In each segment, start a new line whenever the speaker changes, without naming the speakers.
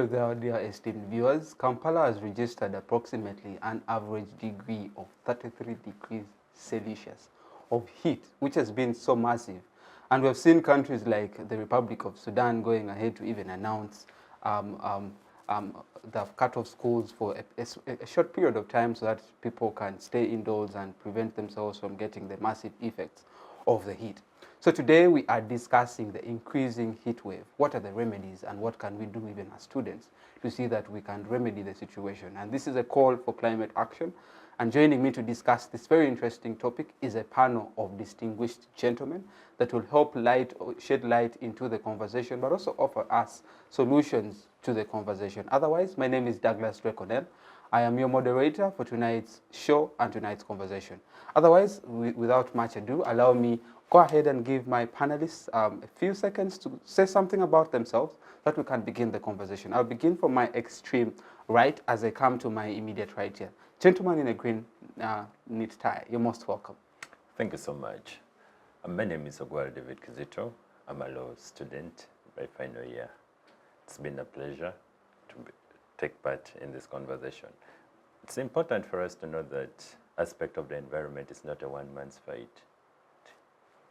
Hello there, dear esteemed viewers. Kampala has registered approximately an average degree of 33 degrees Celsius of heat, which has been so massive. And we've seen countries like the Republic of Sudan going ahead to even announce they've cut off schools for a short period of time so that people can stay indoors and prevent themselves from getting the massive effects of the heat. So today we are discussing the increasing heat wave. What are the remedies and what can we do even as students to see that we can remedy the situation? And this is a call for climate action. And joining me to discuss this very interesting topic is a panel of distinguished gentlemen that will help shed light into the conversation, but also offer us solutions to the conversation. Otherwise, my name is Douglas Drake. I am your moderator for tonight's show and tonight's conversation. Otherwise, without much ado, allow me go ahead and give my panelists a few seconds to say something about themselves that we can begin the conversation. I'll begin from my extreme right as I come to my immediate right here. Gentleman in a green knit tie, you're most welcome.
Thank you so much. My name is Ogwal David Kizito. I'm a law student by final year. It's been a pleasure to take part in this conversation. It's important for us to know that aspect of the environment is not a one-man's fight.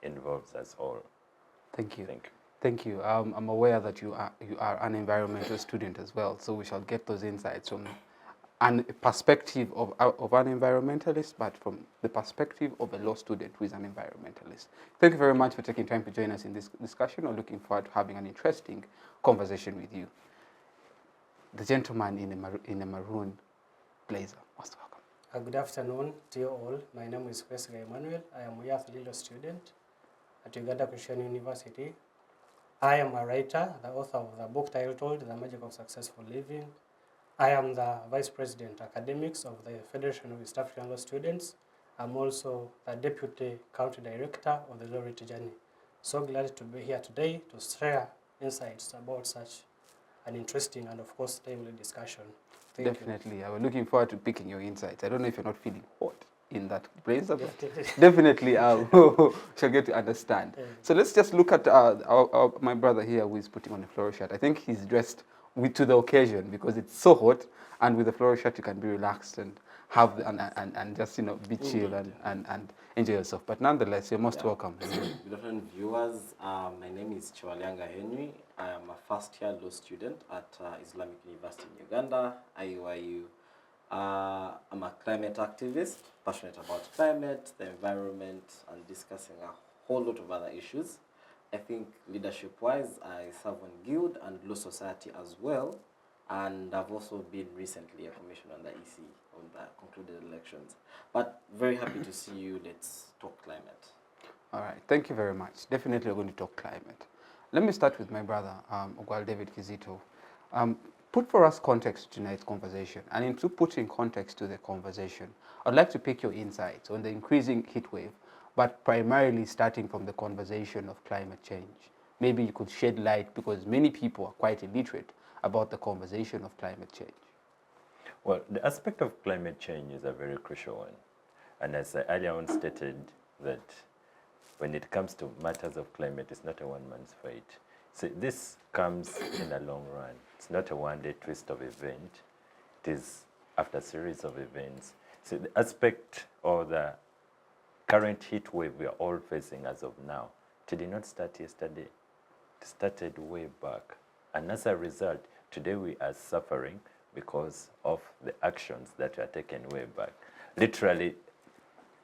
It involves us all.
Thank you.
Thank you.
Thank you. I'm aware that you are an environmental student as well, so we shall get those insights from a perspective of an environmentalist, but from the perspective of a law student who is an environmentalist. Thank you very much for taking time to join us in this discussion. I'm looking forward to having an interesting conversation with you. The gentleman in a maroon blazer, most welcome.
Good afternoon to you all. My name is Kwesiga Emmanuel. I am a youth legal student at Uganda Christian University. I am a writer, the author of the book titled The Magic of Successful Living. I am the Vice President Academics of the Federation of East African Law Students. I'm also the Deputy County Director of the Law Writ Journey. So glad to be here today to share insights about such an interesting and, of course, timely discussion.
Definitely. I was looking forward to picking your insights. I don't know if you're not feeling hot in that blazer, but definitely shall get to understand. So let's just look at my brother here who is putting on a floral shirt. I think he's dressed to the occasion because it's so hot, and with the floral shirt you can be relaxed and have and just be chill and enjoy yourself. But nonetheless, you're most welcome.
Good afternoon, viewers. My name is Kyewalyanga Henry. I am a first-year law student at Islamic University in Uganda, IUIU. I'm a climate activist, passionate about climate, the environment, and discussing a whole lot of other issues. I think leadership-wise, I serve on Guild and Law Society as well, and I've also been recently a commissioner on the EC on the concluded elections. But very happy to see you. Let's talk climate.
All right, thank you very much. Definitely we're going to talk climate. Let me start with my brother, Ogwal David Kizito. Put for us context to tonight's conversation, and into putting context to the conversation, I'd like to pick your insights on the increasing heat wave, but primarily starting from the conversation of climate change. Maybe you could shed light, because many people are quite illiterate about the conversation of climate change.
Well, the aspect of climate change is a very crucial one. And as I earlier on stated, that when it comes to matters of climate, it's not a one-man's fight. So this comes in a long run. It's not a one-day twist of event. It is after a series of events. So the aspect or the current heat wave we are all facing as of now, it did not start yesterday. It started way back. And as a result, today we are suffering because of the actions that were taken way back. Literally,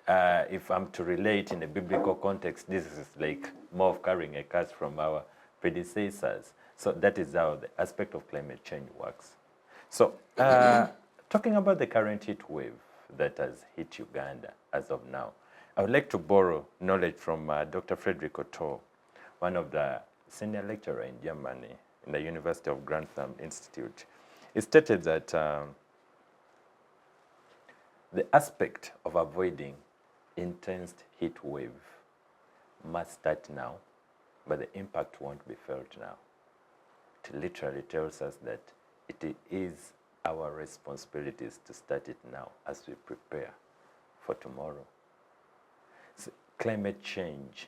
if I'm to relate in a biblical context, this is like more of carrying a curse from our predecessors. So that is how the aspect of climate change works. So talking about the current heat wave that has hit Uganda as of now, I would like to borrow knowledge from Dr. Frederick Otto, one of the senior lecturer in Germany in the University of Grantham Institute. He stated that the aspect of avoiding intense heat wave must start now, but the impact won't be felt now. It literally tells us that it is our responsibilities to start it now as we prepare for tomorrow. So climate change,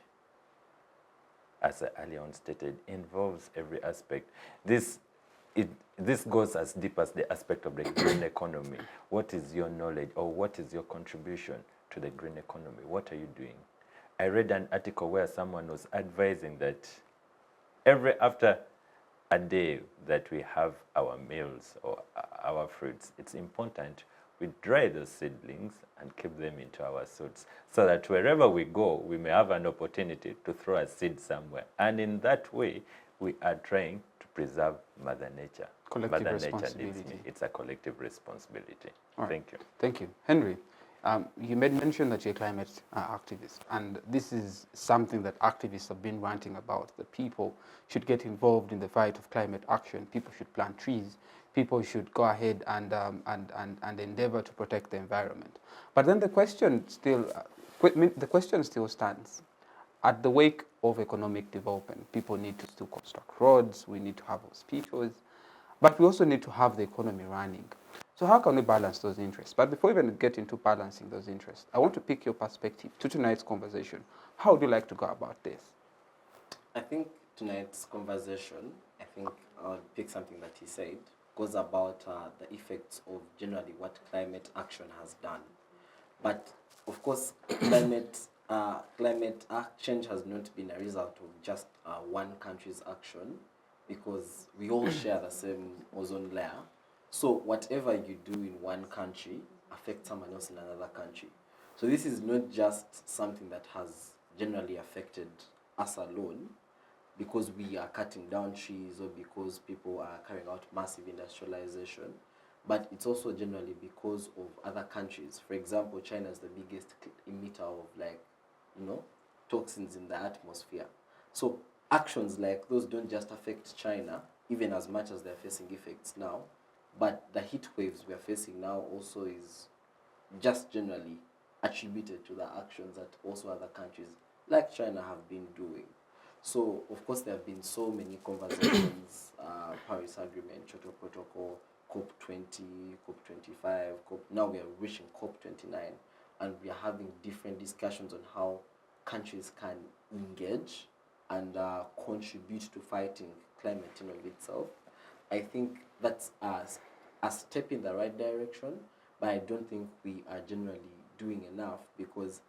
as I earlier on stated, involves every aspect. This this goes as deep as the aspect of the green economy. What is your knowledge, or what is your contribution to the green economy? What are you doing? I read an article where someone was advising that after a day that we have our meals or our fruits, it's important we dry those seedlings and keep them into our suits, so that wherever we go, we may have an opportunity to throw a seed somewhere. And in that way, we are trying to preserve Mother Nature.
Collective
Mother Nature needs
responsibility.
me. It's a collective responsibility.
All right.
Thank you.
Thank you. Henry, you made mention that you're a climate activist, and this is something that activists have been ranting about, that people should get involved in the fight of climate action. People should plant trees. People should go ahead and endeavor to protect the environment. But then the question still stands. At the wake of economic development, people need to still construct roads, we need to have hospitals, but we also need to have the economy running. So how can we balance those interests? But before we even get into balancing those interests, I want to pick your perspective to tonight's conversation. How would you like to go about this?
I think tonight's conversation, I'll pick something that he said, goes about the effects of generally what climate action has done. But of course, climate change has not been a result of just one country's action, because we all share the same ozone layer. So whatever you do in one country affects someone else in another country. So this is not just something that has generally affected us alone, because we are cutting down trees or because people are carrying out massive industrialization, but it's also generally because of other countries. For example, China is the biggest emitter of toxins in the atmosphere. So actions like those don't just affect China, even as much as they're facing effects now, but the heat waves we are facing now also is just generally attributed to the actions that also other countries like China have been doing. So, of course, there have been so many conversations, Paris Agreement, Kyoto Protocol, COP20, COP25, now we are reaching COP29, and we are having different discussions on how countries can engage and contribute to fighting climate in of itself. I think that's a step in the right direction, but I don't think we are generally doing enough, because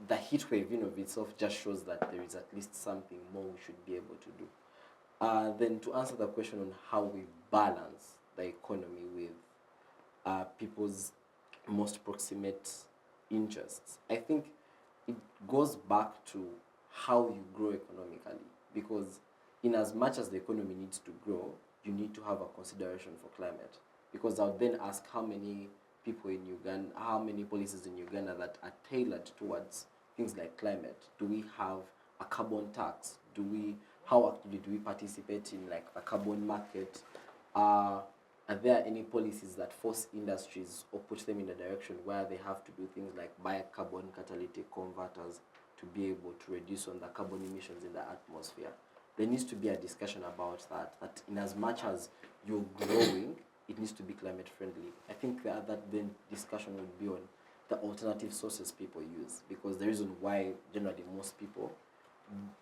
the heat wave in of itself just shows that there is at least something more we should be able to do. Then to answer the question on how we balance the economy with people's most proximate interests, I think it goes back to how you grow economically, because in as much as the economy needs to grow, you need to have a consideration for climate. Because I would then ask how many people in Uganda, how many policies in Uganda that are tailored towards things like climate? Do we have a carbon tax? How actively do we participate in like a carbon market? Are there any policies that force industries or push them in a direction where they have to do things like buy carbon catalytic converters to be able to reduce on the carbon emissions in the atmosphere? There needs to be a discussion about that in as much as you're growing, it needs to be climate friendly. I think that then discussion would be on the alternative sources people use, because the reason why generally most people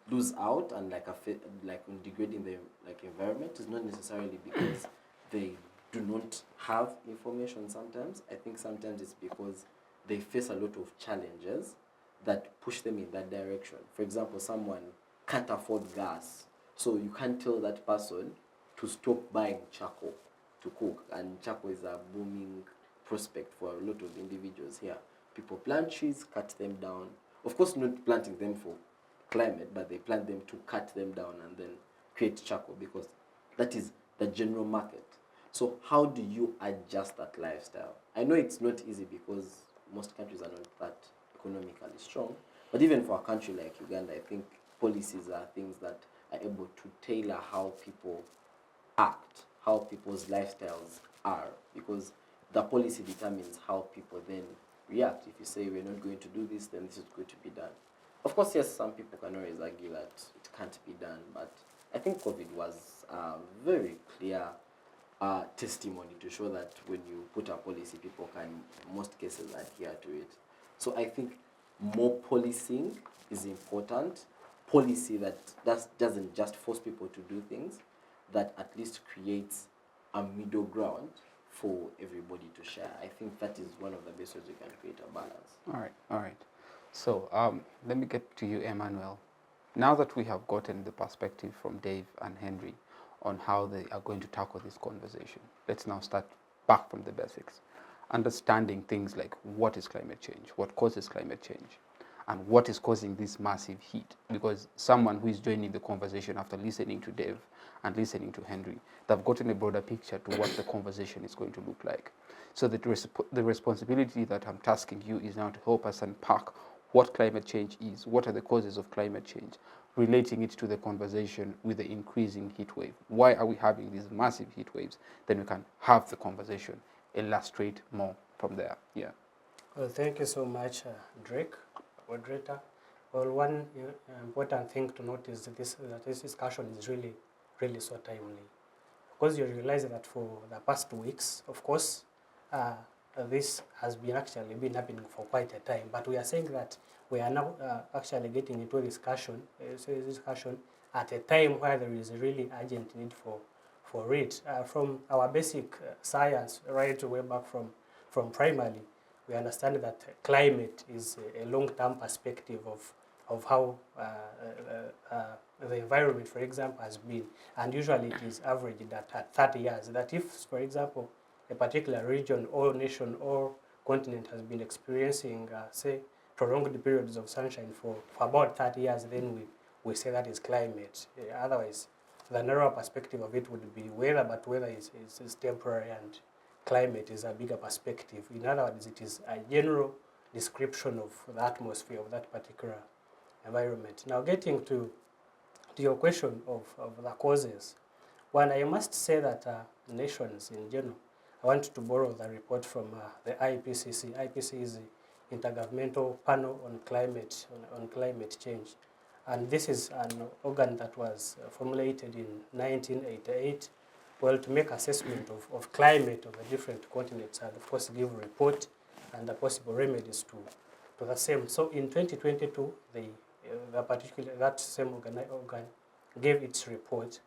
lose out and on degrading the environment is not necessarily because they do not have information sometimes. I think sometimes it's because they face a lot of challenges that push them in that direction. For example, someone can't afford gas, so you can't tell that person to stop buying charcoal to cook, and charcoal is a booming prospect for a lot of individuals here. People plant trees, cut them down. Of course, not planting them for climate, but they plant them to cut them down and then create charcoal, because that is the general market. So how do you adjust that lifestyle? I know it's not easy because most countries are not that economically strong, but even for a country like Uganda, I think policies are things that are able to tailor how people act, how people's lifestyles are, because the policy determines how people then react. If you say we're not going to do this, then this is going to be done. Of course, yes, some people can always argue that it can't be done, but I think COVID was a very clear testimony to show that when you put a policy, people can, in most cases, adhere to it. So I think more policing is important. Policy that doesn't just force people to do things, that at least creates a middle ground for everybody to share. I think that is one of the best ways we can create a balance.
All right. So let me get to you, Emmanuel. Now that we have gotten the perspective from Dave and Henry on how they are going to tackle this conversation, let's now start back from the basics. Understanding things like what is climate change, what causes climate change, and what is causing this massive heat. Because someone who is joining the conversation after listening to Dave and listening to Henry, they've gotten a broader picture to what the conversation is going to look like. So the responsibility that I'm tasking you is now to help us unpack what climate change is, what are the causes of climate change, relating it to the conversation with the increasing heat wave. Why are we having these massive heat waves? Then we can have the conversation, illustrate more from there. Yeah.
Well, thank you so much, Drake, moderator. Well, one important thing to note is that this discussion is really so timely. Because you realize that for the past 2 weeks, of course, this has been happening for quite a time. But we are saying that we are now actually getting into a discussion at a time where there is a really urgent need for it. From our basic science, right way back from primary, we understand that climate is a long-term perspective of how the environment, for example, has been. And usually it is averaged at 30 years. That if, for example, a particular region or nation or continent has been experiencing, say, prolonged periods of sunshine for about 30 years, then we say that is climate. Otherwise, the narrower perspective of it would be weather, but weather is temporary and climate is a bigger perspective. In other words, it is a general description of the atmosphere of that particular environment. Now, getting to your question of the causes, one, I must say that nations in general, I want to borrow the report from the IPCC. IPCC is the Intergovernmental Panel on Climate Change. And this is an organ that was formulated in 1988, well, to make assessment of climate of the different continents and, of course, give a report and the possible remedies to the same. So in 2022, that same organ gave its report,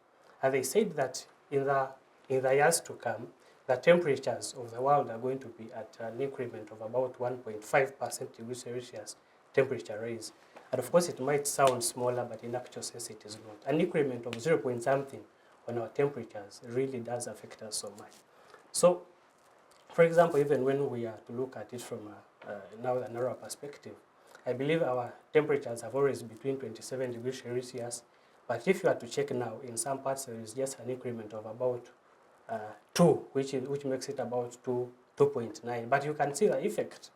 and they said that in the years to come, the temperatures of the world are going to be at an increment of about 1.5% degrees Celsius temperature rise. And of course, it might sound smaller, but in actual sense, it is not. An increment of 0 point something on our temperatures really does affect us so much. So, for example, even when we are to look at it from now a narrow perspective, I believe our temperatures have always been between 27 degrees Celsius. But if you are to check now, in some parts there is just an increment of about 2, which makes it about 2.9. But you can see the effect.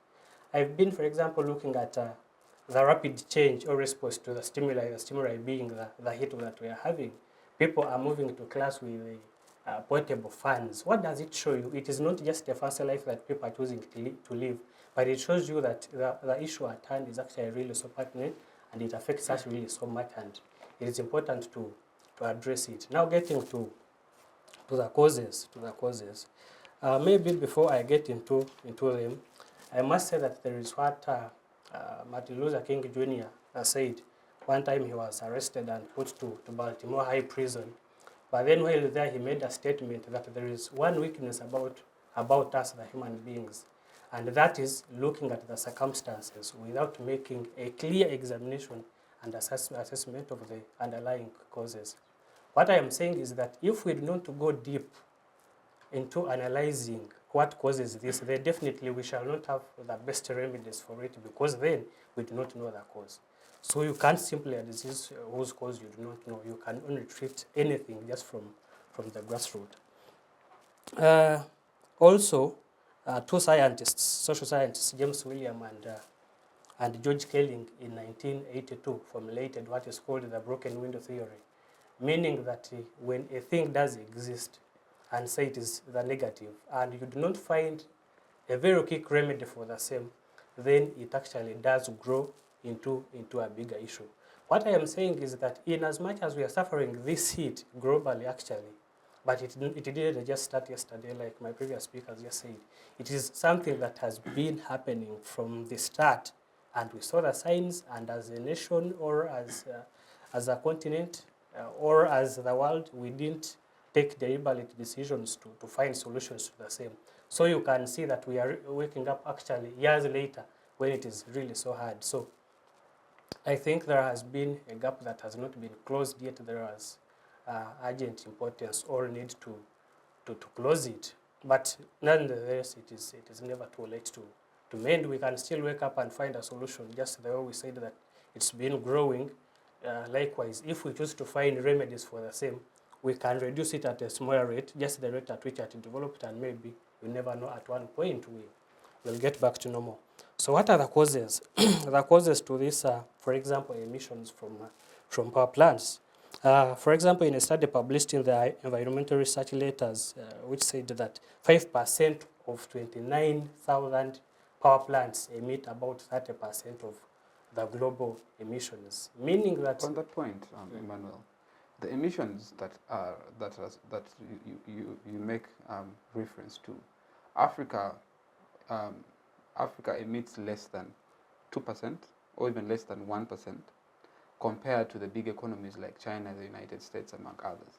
I've been, for example, looking at the rapid change or response to the stimuli being the heat that we are having. People are moving to class with portable fans. What does it show you? It is not just a fancy life that people are choosing to live, but it shows you that the issue at hand is actually really so pertinent and it affects us really so much, and it is important to address it. Now, getting to the causes. Maybe before I get into them, I must say that there is what Martin Luther King Jr. Said. One time he was arrested and put to Baltimore High Prison. But then while there, he made a statement that there is one weakness about us, the human beings, and that is looking at the circumstances without making a clear examination and assessment of the underlying causes. What I am saying is that if we do not go deep into analyzing what causes this, then definitely we shall not have the best remedies for it, because then we do not know the cause. So you can't simply a disease whose cause you do not know. You can only treat anything just from the grassroots. Also, two scientists, social scientists, James William and George Kelling, in 1982 formulated what is called the broken window theory, meaning that when a thing does exist, and say it is the negative, and you do not find a very quick remedy for the same, then it actually does grow into a bigger issue. What I am saying is that in as much as we are suffering this heat globally actually, but it didn't just start yesterday like my previous speakers just said. It is something that has been happening from the start, and we saw the signs, and as a nation or as a continent or as the world, we didn't take deliberate decisions to find solutions to the same. So you can see that we are waking up actually years later when it is really so hard. So I think there has been a gap that has not been closed yet. There is urgent importance or need to close it. But nonetheless, it is never too late to mend. We can still wake up and find a solution, just the way we said that it's been growing. Likewise, if we choose to find remedies for the same, we can reduce it at a smaller rate, just the rate at which it developed, and maybe you never know, at one point we'll get back to normal. So what are the causes? The causes to this are, for example, emissions from power plants. For example, in a study published in the Environmental Research Letters, which said that 5% of 29,000 power plants emit about 30% of the global emissions, meaning that...
On that point, Emmanuel, the emissions that you make reference to, Africa emits less than 2% or even less than 1% compared to the big economies like China, the United States, among others.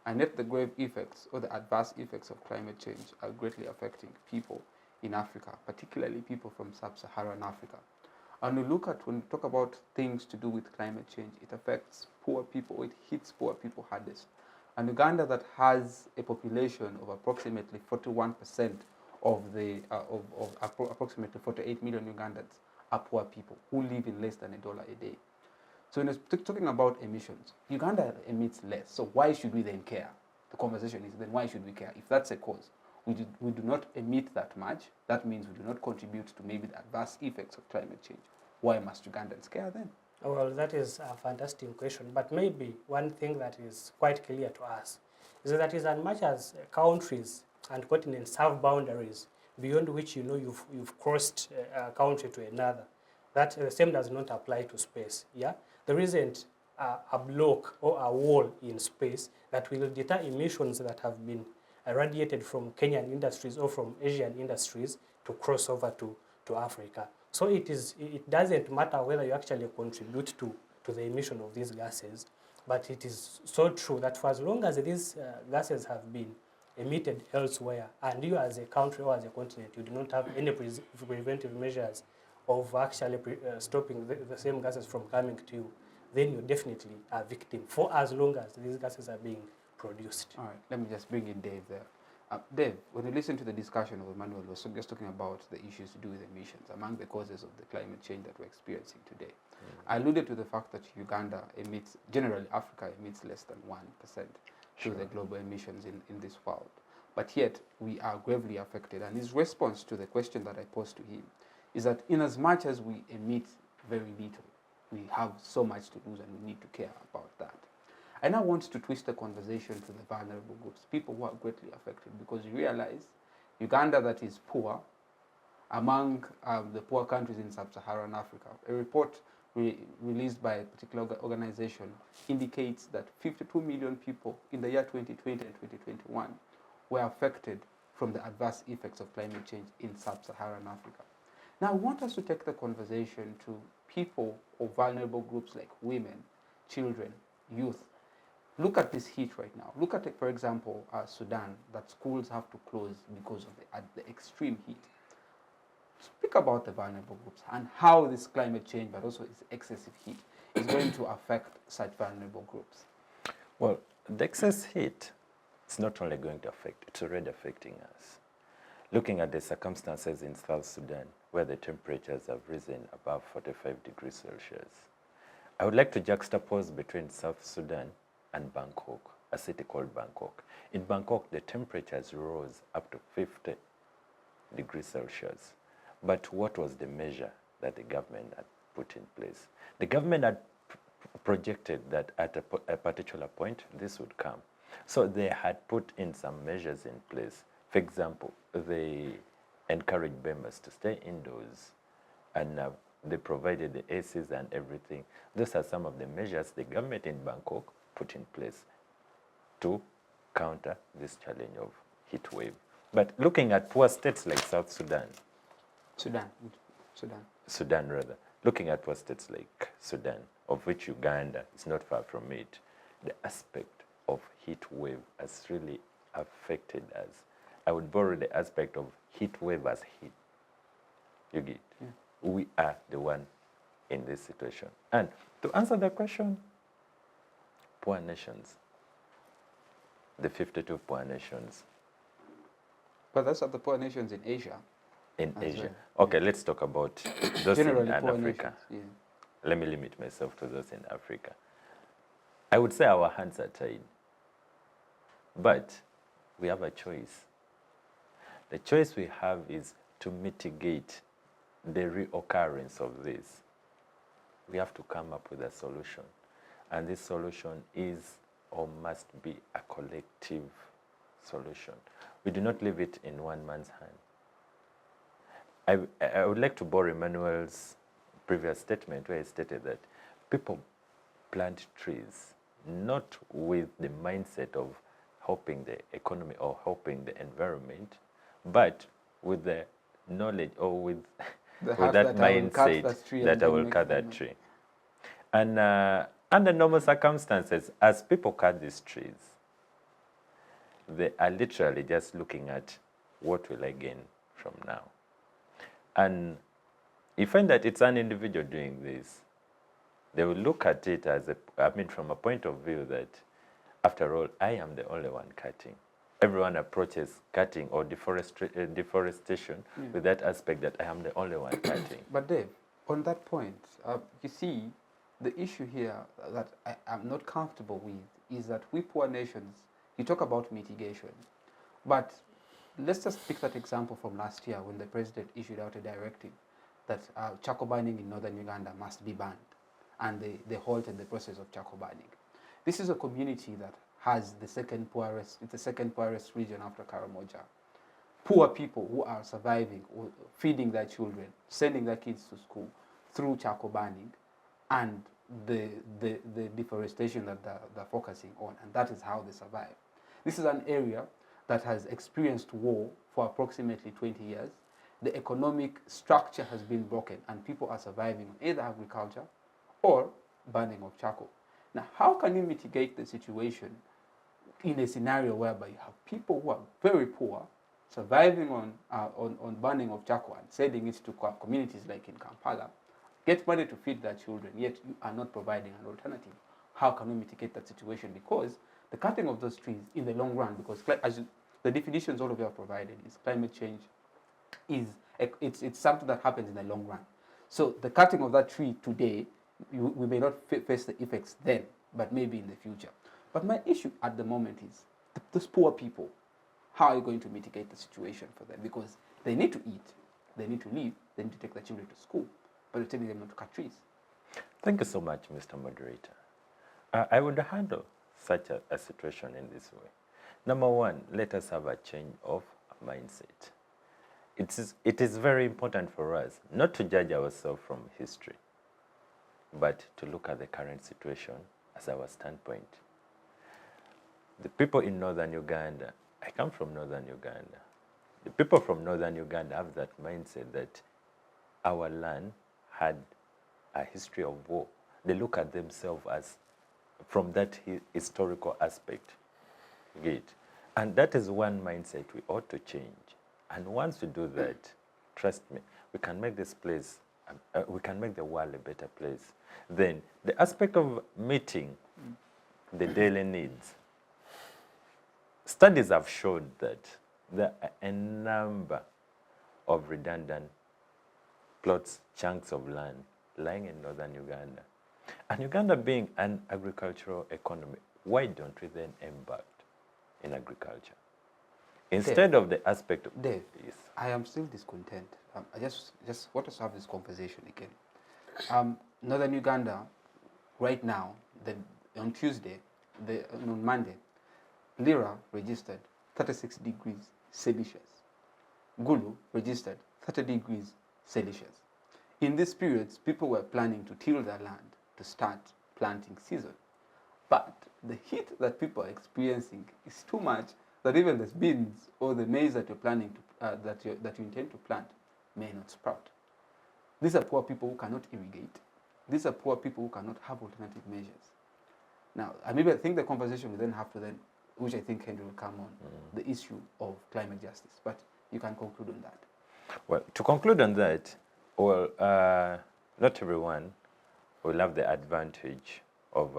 And yet the grave effects or the adverse effects of climate change are greatly affecting people in Africa, particularly people from sub-Saharan Africa. And when we talk about things to do with climate change, it affects poor people, it hits poor people hardest. And Uganda, that has a population of approximately 41% of approximately 48 million Ugandans, are poor people who live in less than $1 a day. So when we're talking about emissions, Uganda emits less, so why should we then care? The conversation is then why should we care? If that's a cause, we do not emit that much, that means we do not contribute to maybe the adverse effects of climate change. Why must Ugandans care then?
Well, that is a fantastic question, but maybe one thing that is quite clear to us is that as much as countries and continents have boundaries beyond which you've crossed a country to another, that the same does not apply to space. Yeah, there isn't a block or a wall in space that will deter emissions that have been radiated from Kenyan industries or from Asian industries to cross over to Africa. So it doesn't matter whether you actually contribute to the emission of these gases, but it is so true that for as long as these gases have been emitted elsewhere, and you as a country or as a continent, you do not have any preventive measures of actually stopping the same gases from coming to you, then you're definitely a victim for as long as these gases are being produced.
All right, let me just bring in Dave there. Dave, when you listen to the discussion of Emmanuel, we're just talking about the issues to do with emissions, among the causes of the climate change that we're experiencing today. I alluded to the fact that Uganda emits, generally Africa emits less than 1% to the global emissions in this world. But yet, we are gravely affected. And his response to the question that I posed to him is that in as much as we emit very little, we have so much to lose and we need to care about that. I now want to twist the conversation to the vulnerable groups, people who are greatly affected, because you realize Uganda, that is poor, among the poor countries in sub-Saharan Africa. A report released by a particular organization indicates that 52 million people in the year 2020 and 2021 were affected from the adverse effects of climate change in sub-Saharan Africa. Now, I want us to take the conversation to people or vulnerable groups like women, children, youth. Look at this heat right now. Look at, for example, Sudan, that schools have to close because of the extreme heat. Speak about the vulnerable groups and how this climate change, but also its excessive heat, is going to affect such vulnerable groups.
Well, the excess heat is not only going to affect, it's already affecting us. Looking at the circumstances in South Sudan, where the temperatures have risen above 45 degrees Celsius, I would like to juxtapose between South Sudan and Bangkok, a city called Bangkok. In Bangkok, the temperatures rose up to 50 degrees Celsius. But what was the measure that the government had put in place? The government had projected that at a particular point, this would come. So they had put in some measures in place. For example, they encouraged members to stay indoors, and they provided the ACs and everything. Those are some of the measures the government in Bangkok put in place to counter this challenge of heat wave. But looking at poor states like South Sudan, looking at poor states like Sudan, of which Uganda is not far from it, the aspect of heat wave has really affected us. I would borrow the aspect of heat wave as heat. You get?
Yeah.
We are the one in this situation. And to answer the question, poor nations, the 52 poor nations
But that's not the poor nations in Asia.
in
As
Asia.
well.
Okay, let's talk about those
Generally,
in
poor
Africa.
nations. Yeah.
Let me limit myself to those in Africa. I would say our hands are tied. But we have a choice. The choice we have is to mitigate the reoccurrence of this. We have to come up with a solution. And this solution is or must be a collective solution. We do not leave it in one man's hand. I would like to borrow Emmanuel's previous statement where he stated that people plant trees not with the mindset of helping the economy or helping the environment, but with the knowledge or with that mindset that I will cut that tree. And under normal circumstances, as people cut these trees, they are literally just looking at what will I gain from now. And you find that it's an individual doing this. They will look at it as from a point of view that, after all, I am the only one cutting. Everyone approaches cutting or deforestation with that aspect that I am the only one cutting.
But Dave, on that point, you see, the issue here that I am not comfortable with is that we poor nations, you talk about mitigation, but let's just pick that example from last year when the president issued out a directive that charcoal burning in northern Uganda must be banned, and they halted the process of charcoal burning. This is a community that has the second poorest region after Karamoja. Poor people who are surviving, or feeding their children, sending their kids to school through charcoal burning, and the deforestation that they're focusing on, and that is how they survive. This is an area that has experienced war for approximately 20 years. The economic structure has been broken, and people are surviving on either agriculture or burning of charcoal. Now, how can you mitigate the situation in a scenario whereby you have people who are very poor surviving on burning of charcoal and sending it to communities like in Kampala, get money to feed their children, yet you are not providing an alternative? How can we mitigate that situation? Because the cutting of those trees in the long run, because as the definitions all of you have provided, is climate change it's something that happens in the long run. So the cutting of that tree today, we may not face the effects then, but maybe in the future. But my issue at the moment is those poor people. How are you going to mitigate the situation for them? Because they need to eat, they need to live, they need to take their children to school, but you're telling them not to cut trees.
Thank you so much, Mr. Moderator. I would handle such a situation in this way. Number one, let us have a change of mindset. It is very important for us not to judge ourselves from history, but to look at the current situation as our standpoint. The people in northern Uganda, I come from northern Uganda. The people from northern Uganda have that mindset that our land had a history of war. They look at themselves as from that historical aspect. Good. And that is one mindset we ought to change. And once we do that, trust me, we can make this place, we can make the world a better place. Then the aspect of meeting the daily needs. Studies have shown that there are a number of redundant plots, chunks of land lying in northern Uganda. And Uganda being an agricultural economy, why don't we then embark in agriculture? Instead of the aspect of...
Dave, yes. I am still discontent. I just want us to have this conversation again. Northern Uganda, right now, on Tuesday, on Monday, Lira registered 36 degrees Celsius. Gulu registered 30 degrees Celsius. In these periods, people were planning to till their land to start planting season. But the heat that people are experiencing is too much that even the beans or the maize that you're planning to, that you intend to plant may not sprout. These are poor people who cannot irrigate. These are poor people who cannot have alternative measures. Now, maybe I think the conversation we then have to then, which I think Henry will come on, the issue of climate justice. But you can conclude on that.
Well, to conclude on that, well, not everyone will have the advantage of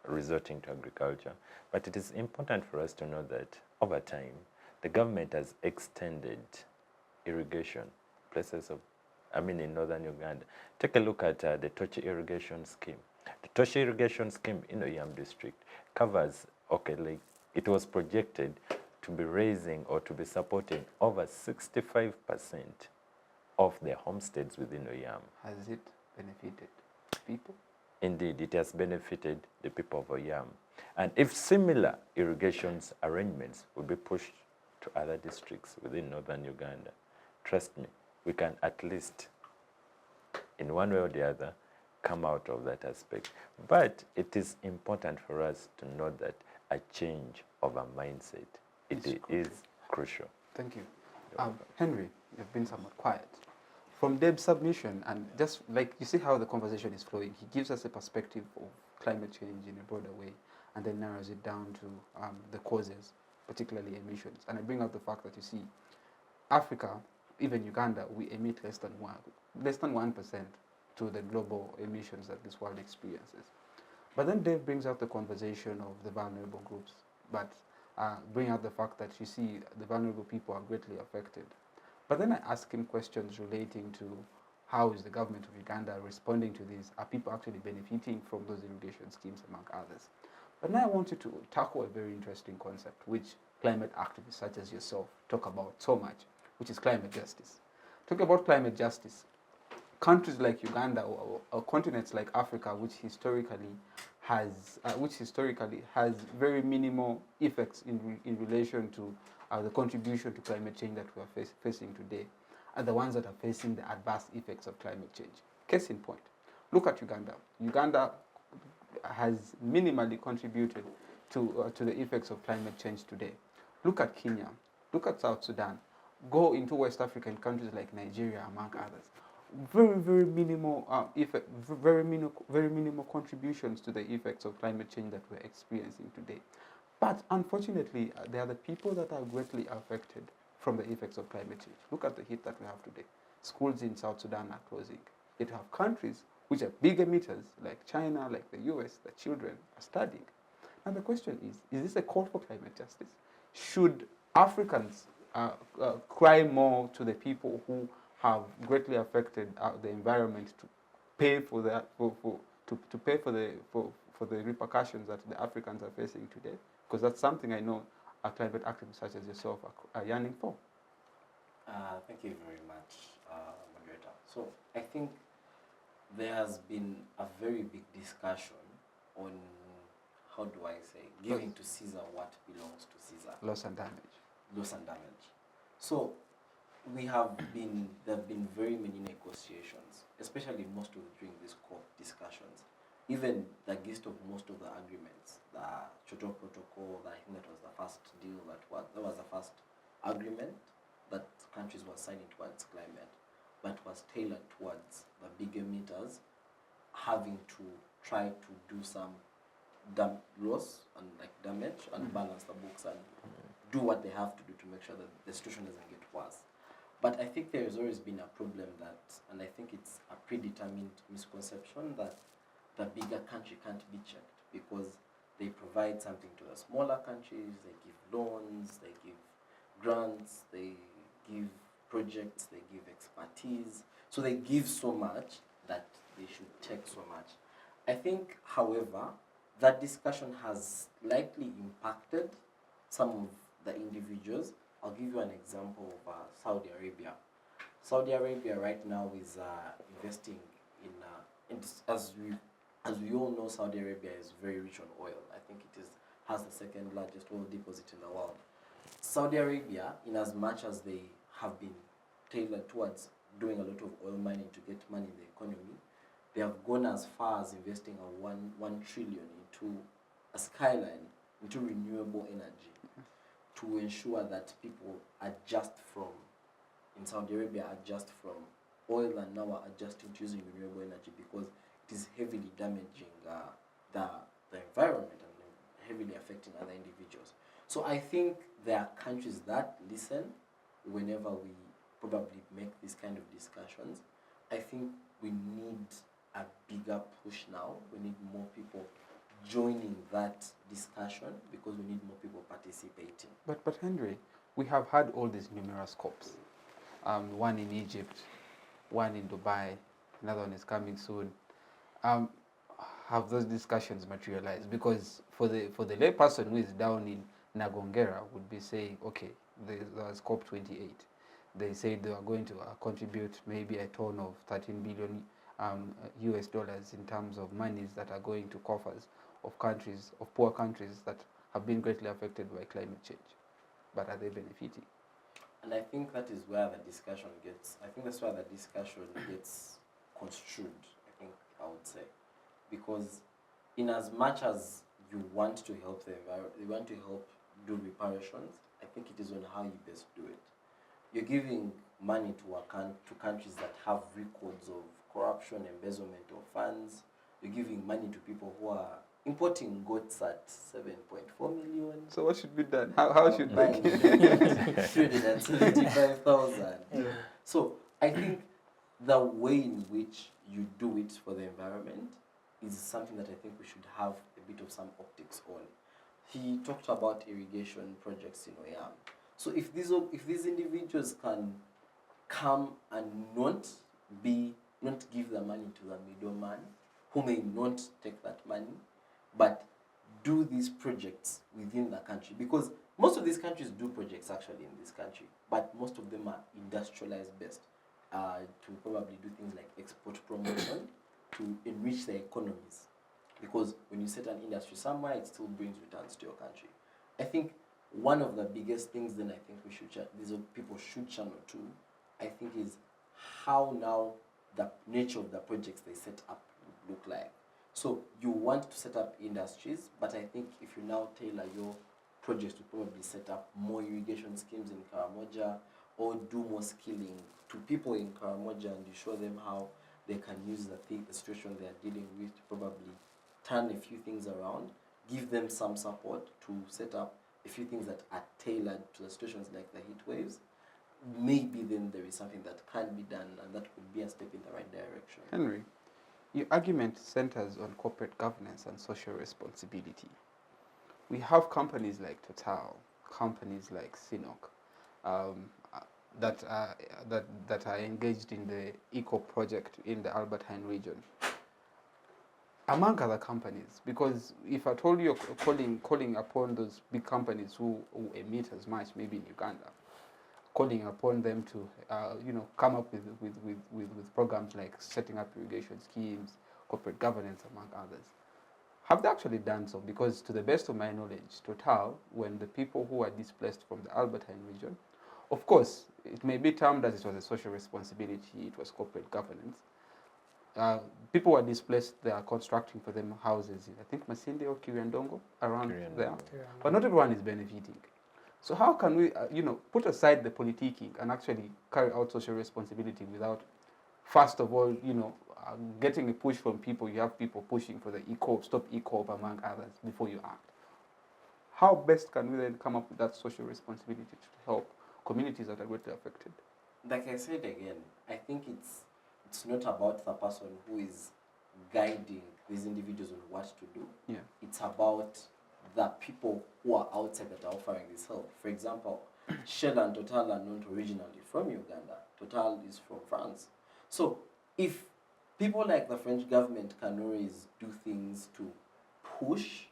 resorting to agriculture, but it is important for us to know that over time, the government has extended irrigation places of, in northern Uganda. Take a look at the Tochi irrigation scheme. The Tochi irrigation scheme in the Yam district covers, it was projected to be raising or to be supporting over 65% of the homesteads within Oyam.
Has it benefited people?
Indeed, it has benefited the people of Oyam. And if similar irrigations arrangements will be pushed to other districts within northern Uganda, trust me, we can at least, in one way or the other, come out of that aspect. But it is important for us to know that a change of a mindset, it is crucial.
Thank you. Henry, you've been somewhat quiet. From Deb's submission, and just like you see how the conversation is flowing, he gives us a perspective of climate change in a broader way and then narrows it down to the causes, particularly emissions. And I bring out the fact that you see, Africa, even Uganda, we emit less than 1% to the global emissions that this world experiences. But then Dave brings out the conversation of the vulnerable groups, but bring out the fact that you see the vulnerable people are greatly affected. But then I ask him questions relating to how is the government of Uganda responding to this? Are people actually benefiting from those irrigation schemes, among others? But now I want you to tackle a very interesting concept, which climate activists such as yourself talk about so much, which is climate justice. Talking about climate justice, countries like Uganda or continents like Africa, which historically has very minimal effects in relation to the contribution to climate change that we are facing today, are the ones that are facing the adverse effects of climate change. Case in point, look at Uganda. Uganda has minimally contributed to the effects of climate change today. Look at Kenya. Look at South Sudan. Go into West African countries like Nigeria, among others. Very minimal very minimal contributions to the effects of climate change that we're experiencing today. But unfortunately, they are the people that are greatly affected from the effects of climate change. Look at the heat that we have today. Schools in South Sudan are closing. Yet you have countries which are big emitters, like China, like the US, that children are studying. And the question is this a call for climate justice? Should Africans cry more to the people who have greatly affected the environment to pay for the repercussions that the Africans are facing today? Because that's something I know climate activists such as yourself are yearning for.
Thank you very much, moderator. So I think there has been a very big discussion on, how do I say, giving to Caesar what belongs to Caesar.
Loss and damage.
Loss and damage. So there have been very many negotiations, especially during these COP discussions. Even the gist of most of the agreements, the Kyoto Protocol, I think that was the first deal that was the first agreement that countries were signing towards climate, but was tailored towards the big emitters having to try to do some loss and damage and balance the books and do what they have to do to make sure that the situation doesn't get worse. But I think there has always been a problem and I think it's a predetermined misconception that the bigger country can't be checked because they provide something to the smaller countries, they give loans, they give grants, they give projects, they give expertise. So they give so much that they should take so much. I think, however, that discussion has likely impacted some of the individuals. I'll give you an example of Saudi Arabia. Saudi Arabia right now is investing in as we all know, Saudi Arabia is very rich on oil. I think it has the second largest oil deposit in the world. Saudi Arabia, in as much as they have been tailored towards doing a lot of oil mining to get money in the economy, they have gone as far as investing a 1 trillion into a skyline, into renewable energy, to ensure that people in Saudi Arabia adjust from oil and now are adjusting to using renewable energy, because it is heavily damaging the environment and heavily affecting other individuals. So I think there are countries that listen whenever we probably make these kind of discussions. I think we need a bigger push now. We need more people joining that discussion because we need more people participating.
But Henry, we have had all these numerous COPs. One in Egypt, one in Dubai, another one is coming soon. Have those discussions materialized? Because for the lay person who is down in Nagongera would be saying, okay, there was COP28. They said they were going to contribute maybe a ton of 13 billion US dollars in terms of monies that are going to coffers of countries, of poor countries that have been greatly affected by climate change. But are they benefiting?
And I think that is where the discussion gets, construed, I would say. Because in as much as you want to help the environment, you want to help do reparations, I think it is on how you best do it. You're giving money to countries that have records of corruption, embezzlement of funds. You're giving money to people who are importing goats at 7.4 million.
So what should be done? How should they?
375,000. So I think the way in which you do it for the environment is something that I think we should have a bit of some optics on. He talked about irrigation projects in Oyam. So if these individuals can come and not give the money to the middleman, who may not take that money, but do these projects within the country, because most of these countries do projects actually in this country, but most of them are industrialized based, to probably do things like export promotion to enrich their economies, because when you set an industry somewhere, it still brings returns to your country. I think one of the biggest things then I think these people should channel to, I think, is how now the nature of the projects they set up would look like. So you want to set up industries, but I think if you now tailor your projects to probably set up more irrigation schemes in Karamoja, or do more skilling to people in Karamoja, and you show them how they can use the situation they are dealing with to probably turn a few things around, give them some support to set up a few things that are tailored to the situations like the heat waves, maybe then there is something that can be done, and that could be a step in the right direction.
Henry, your argument centers on corporate governance and social responsibility. We have companies like Total, companies like Civic, that are engaged in the eco project in the Albert Heijn region, among other companies. Because if I told you calling upon those big companies who emit as much, maybe in Uganda, calling upon them to come up with programs like setting up irrigation schemes, corporate governance, among others. Have they actually done so? Because to the best of my knowledge, Total, when the people who are displaced from the Albert Heijn region, of course, it may be termed as it was a social responsibility, it was corporate governance. People were displaced, they are constructing for them houses in, I think, Masinde or Kyewalyanga, around there. But not everyone is benefiting. So how can we, put aside the politicking and actually carry out social responsibility without, first of all, getting a push from people? You have people pushing for the stop ECOP, among others, before you act. How best can we then come up with that social responsibility to help communities that are greatly affected?
Like I said again, I think it's not about the person who is guiding these individuals on what to do.
Yeah.
It's about the people who are outside that are offering this help. For example, Shell and Total are not originally from Uganda. Total is from France. So if people like the French government can always do things to push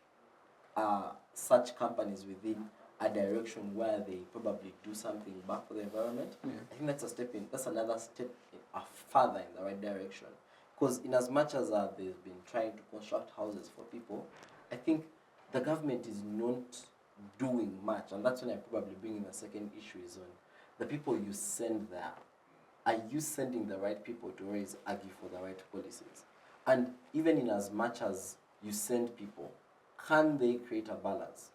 such companies within a direction where they probably do something back for the environment, I think that's another step further in the right direction. Because in as much as they've been trying to construct houses for people, I think the government is not doing much, and that's when I probably bring in the second issue is on the people you send there. Are you sending the right people to always argue for the right policies? And even in as much as you send people, can they create a balance?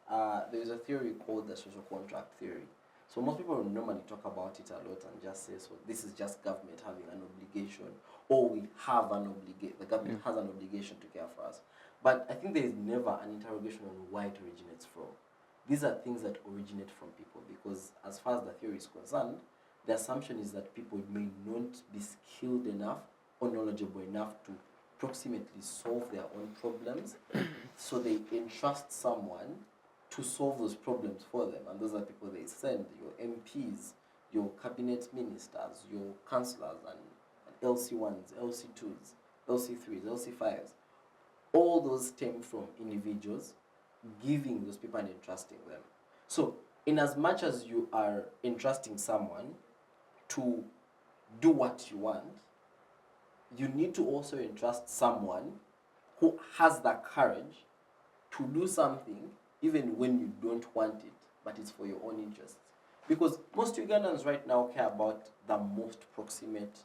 There is a theory called the social contract theory. So most people normally talk about it a lot and just say, so this is just government having an obligation or we have an obligation, the government has an obligation to care for us. But I think there is never an interrogation on why it originates from. These are things that originate from people, because as far as the theory is concerned, the assumption is that people may not be skilled enough or knowledgeable enough to approximately solve their own problems, so they entrust someone to solve those problems for them. And those are people they send, your MPs, your cabinet ministers, your councillors, and LC1s, LC2s, LC3s, LC5s. All those stem from individuals giving those people and entrusting them. So, in as much as you are entrusting someone to do what you want, you need to also entrust someone who has the courage to do something even when you don't want it, but it's for your own interests. Because most Ugandans right now care about the most proximate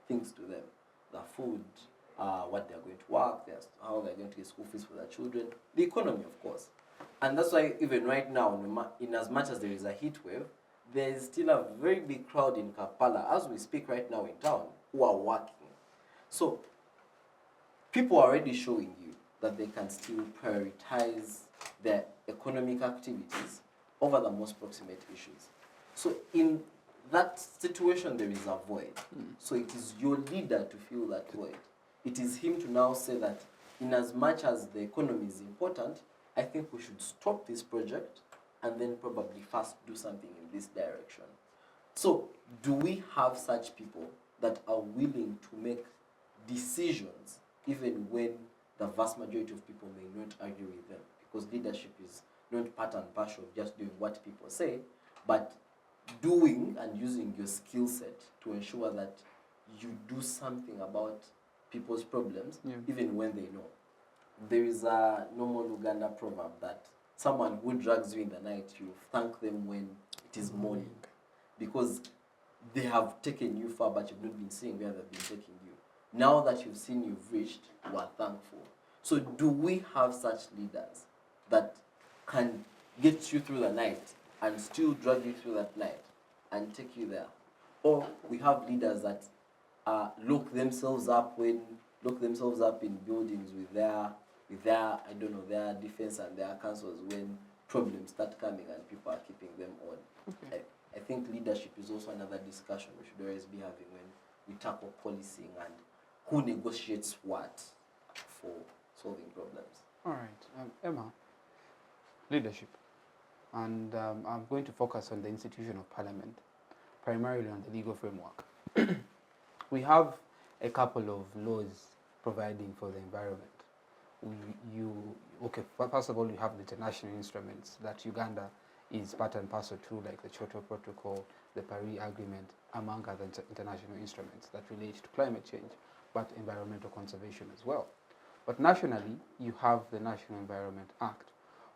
things to them. The food, what they're going to work, how they're going to get school fees for their children, the economy, of course. And that's why even right now, in as much as there is a heat wave, there is still a very big crowd in Kampala, as we speak right now in town, who are working. So people are already showing you that they can still prioritize their economic activities over the most proximate issues. So in that situation, there is a void. So it is your leader to fill that void. It is him to now say that in as much as the economy is important, I think we should stop this project and then probably first do something in this direction. So do we have such people that are willing to make decisions even when the vast majority of people may not agree with them? Because leadership is not part and parcel of just doing what people say, but doing and using your skill set to ensure that you do something about people's problems, even when they know. There is a normal Uganda proverb that someone who drags you in the night, you thank them when it is morning, because they have taken you far, but you've not been seeing where they've been taking you. Now that you've seen you've reached, you are thankful. So do we have such leaders that can get you through the night and still drag you through that night and take you there? Or we have leaders that lock themselves up in buildings with their their defense and their councils when problems start coming and people are keeping them on. Okay. I think leadership is also another discussion we should always be having when we tackle policing and who negotiates what for solving problems.
All right, Emma, leadership. And I'm going to focus on the institution of parliament, primarily on the legal framework. We have a couple of laws providing for the environment. First of all, you have the international instruments that Uganda is part and parcel to, like the Kyoto Protocol, the Paris Agreement, among other international instruments that relate to climate change, but environmental conservation as well. But nationally, you have the National Environment Act,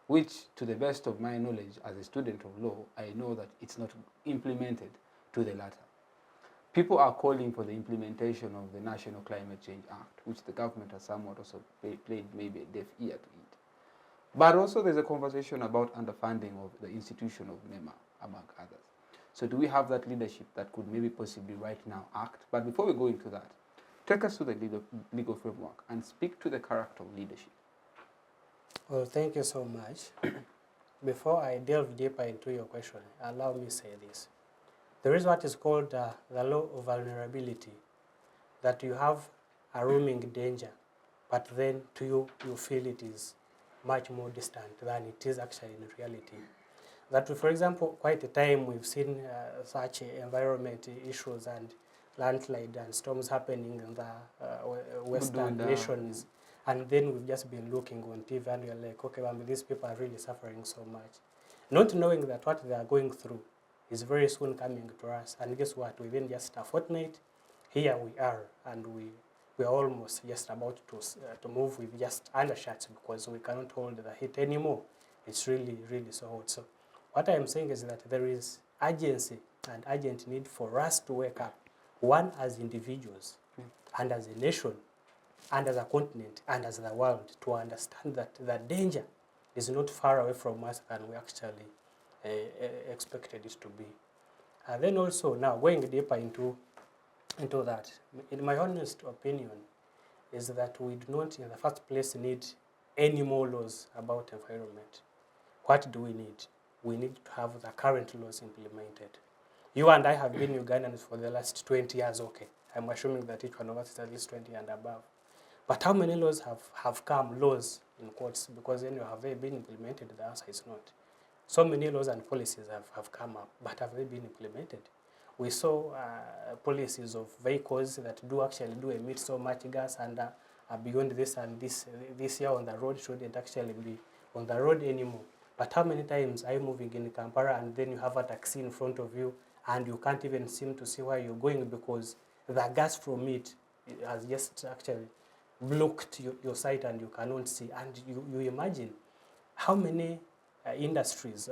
which, to the best of my knowledge as a student of law, I know that it's not implemented to the latter. People are calling for the implementation of the National Climate Change Act, which the government has somewhat also played maybe a deaf ear to it. But also there's a conversation about underfunding of the institution of NEMA, among others. So do we have that leadership that could maybe possibly right now act? But before we go into that, take us to the legal framework and speak to the character of leadership.
Well, thank you so much. Before I delve deeper into your question, allow me to say this. There is what is called the law of vulnerability, that you have a looming danger, but then to you, you feel it is much more distant than it is actually in reality. That, for example, quite a time we've seen such environment issues and landslide and storms happening in the Western nations, and then we've just been looking on TV and we're like, okay, well, these people are really suffering so much, not knowing that what they are going through is very soon coming to us. And guess what? Within just a fortnight, here we are, and we are almost just about to move with just undershirts because we cannot hold the heat anymore. It's really, really so hot. So what I'm saying is that there is urgency and urgent need for us to wake up, one as individuals, and as a nation, and as a continent, and as the world, to understand that the danger is not far away from us than we actually expected it to be. And then also now going deeper into into that. In my honest opinion, is that we do not, in the first place, need any more laws about environment. What do we need? We need to have the current laws implemented. You and I have been Ugandans for the last 20 years, okay. I'm assuming that each one of us is at least 20 and above. But how many laws have come, laws in quotes, because anyway, have they been implemented? The answer is not. So many laws and policies have come up, but have they been implemented? We saw policies of vehicles that actually emit so much gas and beyond this, and this year on the road shouldn't actually be on the road anymore. But how many times are you moving in Kampala and then you have a taxi in front of you and you can't even seem to see where you're going because the gas from it has just actually blocked your sight and you cannot see. And you imagine how many industries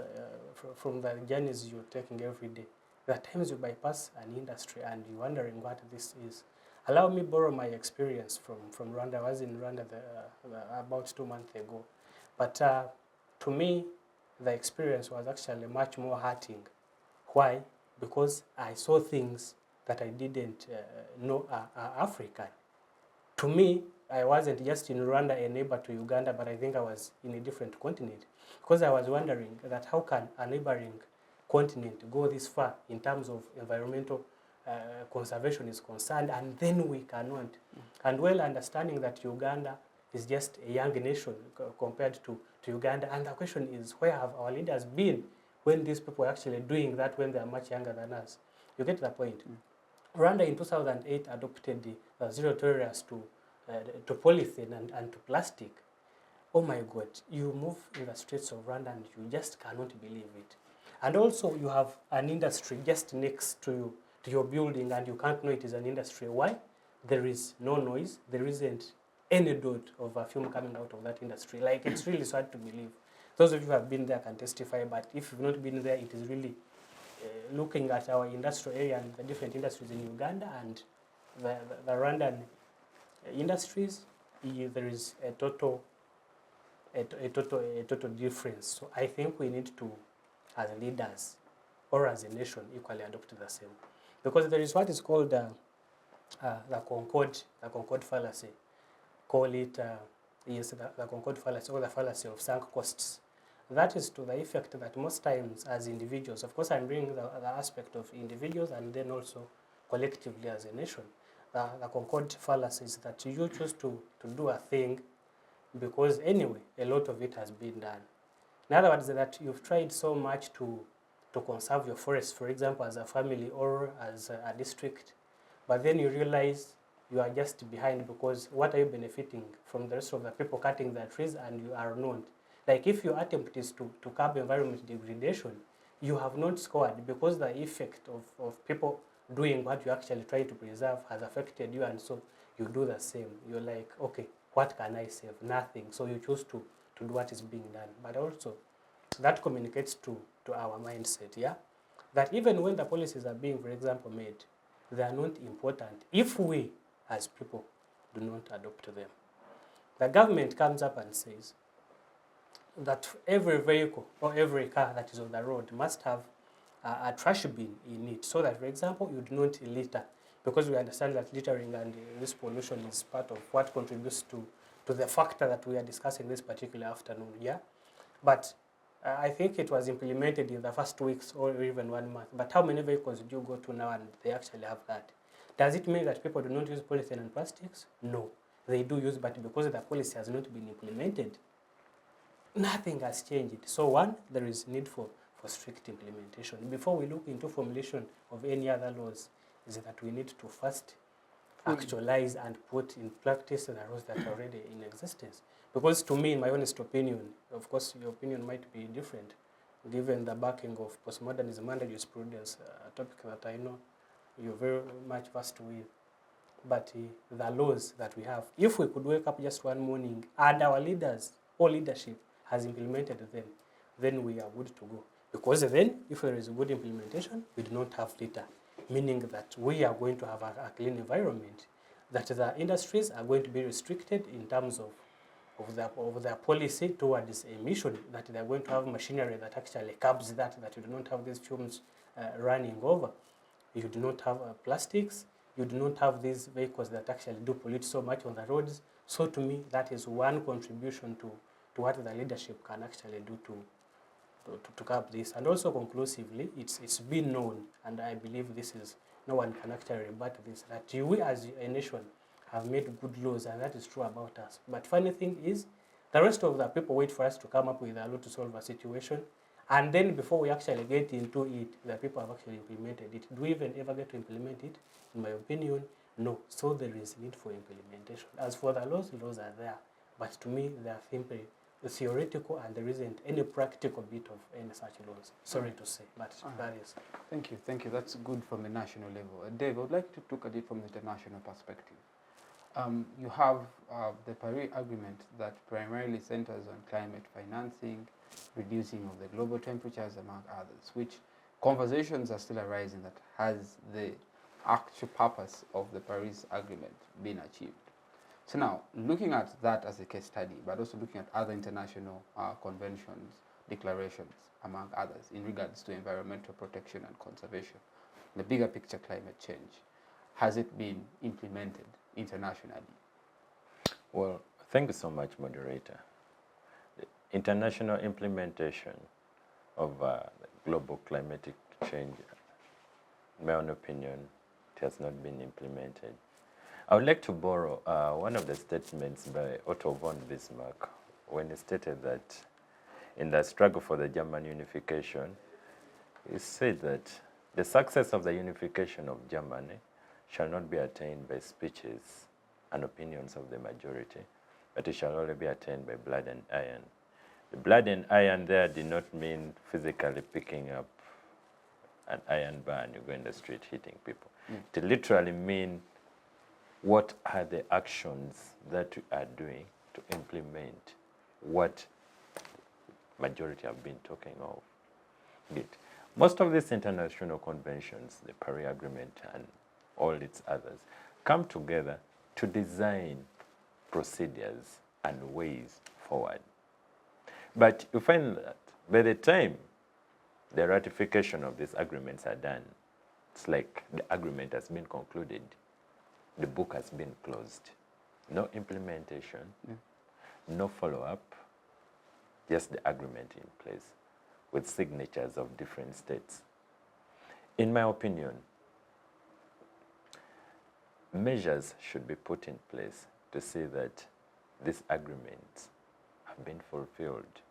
from the journeys you're taking every day. There are times you bypass an industry and you're wondering what this is. Allow me borrow my experience from Rwanda. I was in Rwanda about 2 months ago. But to me, the experience was actually much more hurting. Why? Because I saw things that I didn't know are African. To me, I wasn't just in Rwanda, a neighbor to Uganda, but I think I was in a different continent. Because I was wondering that how can a neighboring continent go this far in terms of environmental conservation is concerned, and then we cannot. And well, understanding that Uganda is just a young nation compared to Uganda, and the question is, where have our leaders been when these people are actually doing that when they are much younger than us? You get the point. Rwanda in 2008 adopted the zero tolerance to polythene and to plastic. Oh my God, you move in the streets of Rwanda and you just cannot believe it. And also you have an industry just next to your building and you can't know it is an industry. Why? There is no noise. There isn't any dot of a fume coming out of that industry. Like, it's really sad to believe. Those of you who have been there can testify, but if you've not been there, it is really looking at our industrial area and the different industries in Uganda and the Rwandan industries, there is a total difference. So I think we need to, as leaders or as a nation, equally adopt the same. Because there is what is called the Concord fallacy. Call it, the Concord fallacy, or the fallacy of sunk costs. That is to the effect that most times as individuals, of course I'm bringing the aspect of individuals and then also collectively as a nation. The Concord fallacy is that you choose to do a thing because anyway, a lot of it has been done. In other words, that you've tried so much to conserve your forests, for example, as a family or as a district, but then you realize you are just behind because what are you benefiting from the rest of the people cutting their trees and you are not? Like, if your attempt is to curb environment degradation, you have not scored because the effect of people doing what you actually try to preserve has affected you, and so you do the same. You're like, okay, what can I save? Nothing. So you choose to do what is being done. But also, that communicates to our mindset, yeah? That even when the policies are being, for example, made, they are not important if we, as people, do not adopt them. The government comes up and says that every vehicle or every car that is on the road must have a trash bin in it, so that, for example, you do not litter, because we understand that littering and this pollution is part of what contributes to the factor that we are discussing this particular afternoon, yeah? But I think it was implemented in the first weeks or even 1 month. But how many vehicles do you go to now and they actually have that? Does it mean that people do not use polythene and plastics? No, they do use, but because the policy has not been implemented, nothing has changed. So one, there is need for strict implementation. Before we look into formulation of any other laws, is that we need to first actualize and put in practice the laws that are already in existence. Because to me, in my honest opinion, of course your opinion might be different, given the backing of postmodernism and jurisprudence, a topic that I know you're very much versed with. But the laws that we have, if we could wake up just one morning and our leaders or leadership has implemented them, then we are good to go. Because then, if there is a good implementation, we do not have litter, meaning that we are going to have a clean environment, that the industries are going to be restricted in terms of their policy towards emission, that they are going to have machinery that actually curbs that you do not have these fumes running over. You do not have plastics, you do not have these vehicles that actually do pollute so much on the roads. So to me, that is one contribution to what the leadership can actually do to curb this. And also conclusively, it's been known, and I believe this is, no one can actually rebut this, that we as a nation have made good laws, and that is true about us. But funny thing is, the rest of the people wait for us to come up with a law to solve a situation, and then before we actually get into it, the people have actually implemented it. Do we even ever get to implement it? In my opinion, no. So there is need for implementation. As for the laws are there, but to me, they are simply theoretical, and there isn't any practical bit of any such laws. Sorry to say, but that is.
Thank you. That's good from the national level. Dave, I would like to look at it from the international perspective. You have the Paris Agreement that primarily centers on climate financing, reducing of the global temperatures, among others, which conversations are still arising that has the actual purpose of the Paris Agreement been achieved. So now, looking at that as a case study, but also looking at other international conventions, declarations, among others, in regards to environmental protection and conservation, the bigger picture climate change, has it been implemented internationally?
Well, thank you so much, moderator. The international implementation of global climatic change, in my own opinion, it has not been implemented. I would like to borrow one of the statements by Otto von Bismarck when he stated that in the struggle for the German unification, he said that the success of the unification of Germany shall not be attained by speeches and opinions of the majority, but it shall only be attained by blood and iron. The blood and iron there did not mean physically picking up an iron bar and you go in the street hitting people. It literally means what are the actions that we are doing to implement what majority have been talking of. Good. Most of these international conventions, the Paris Agreement and all its others, come together to design procedures and ways forward. But you find that by the time the ratification of these agreements are done, it's like the agreement has been concluded, the book has been closed. No implementation, no follow-up, just the agreement in place with signatures of different states. In my opinion, measures should be put in place to see that these agreements have been fulfilled.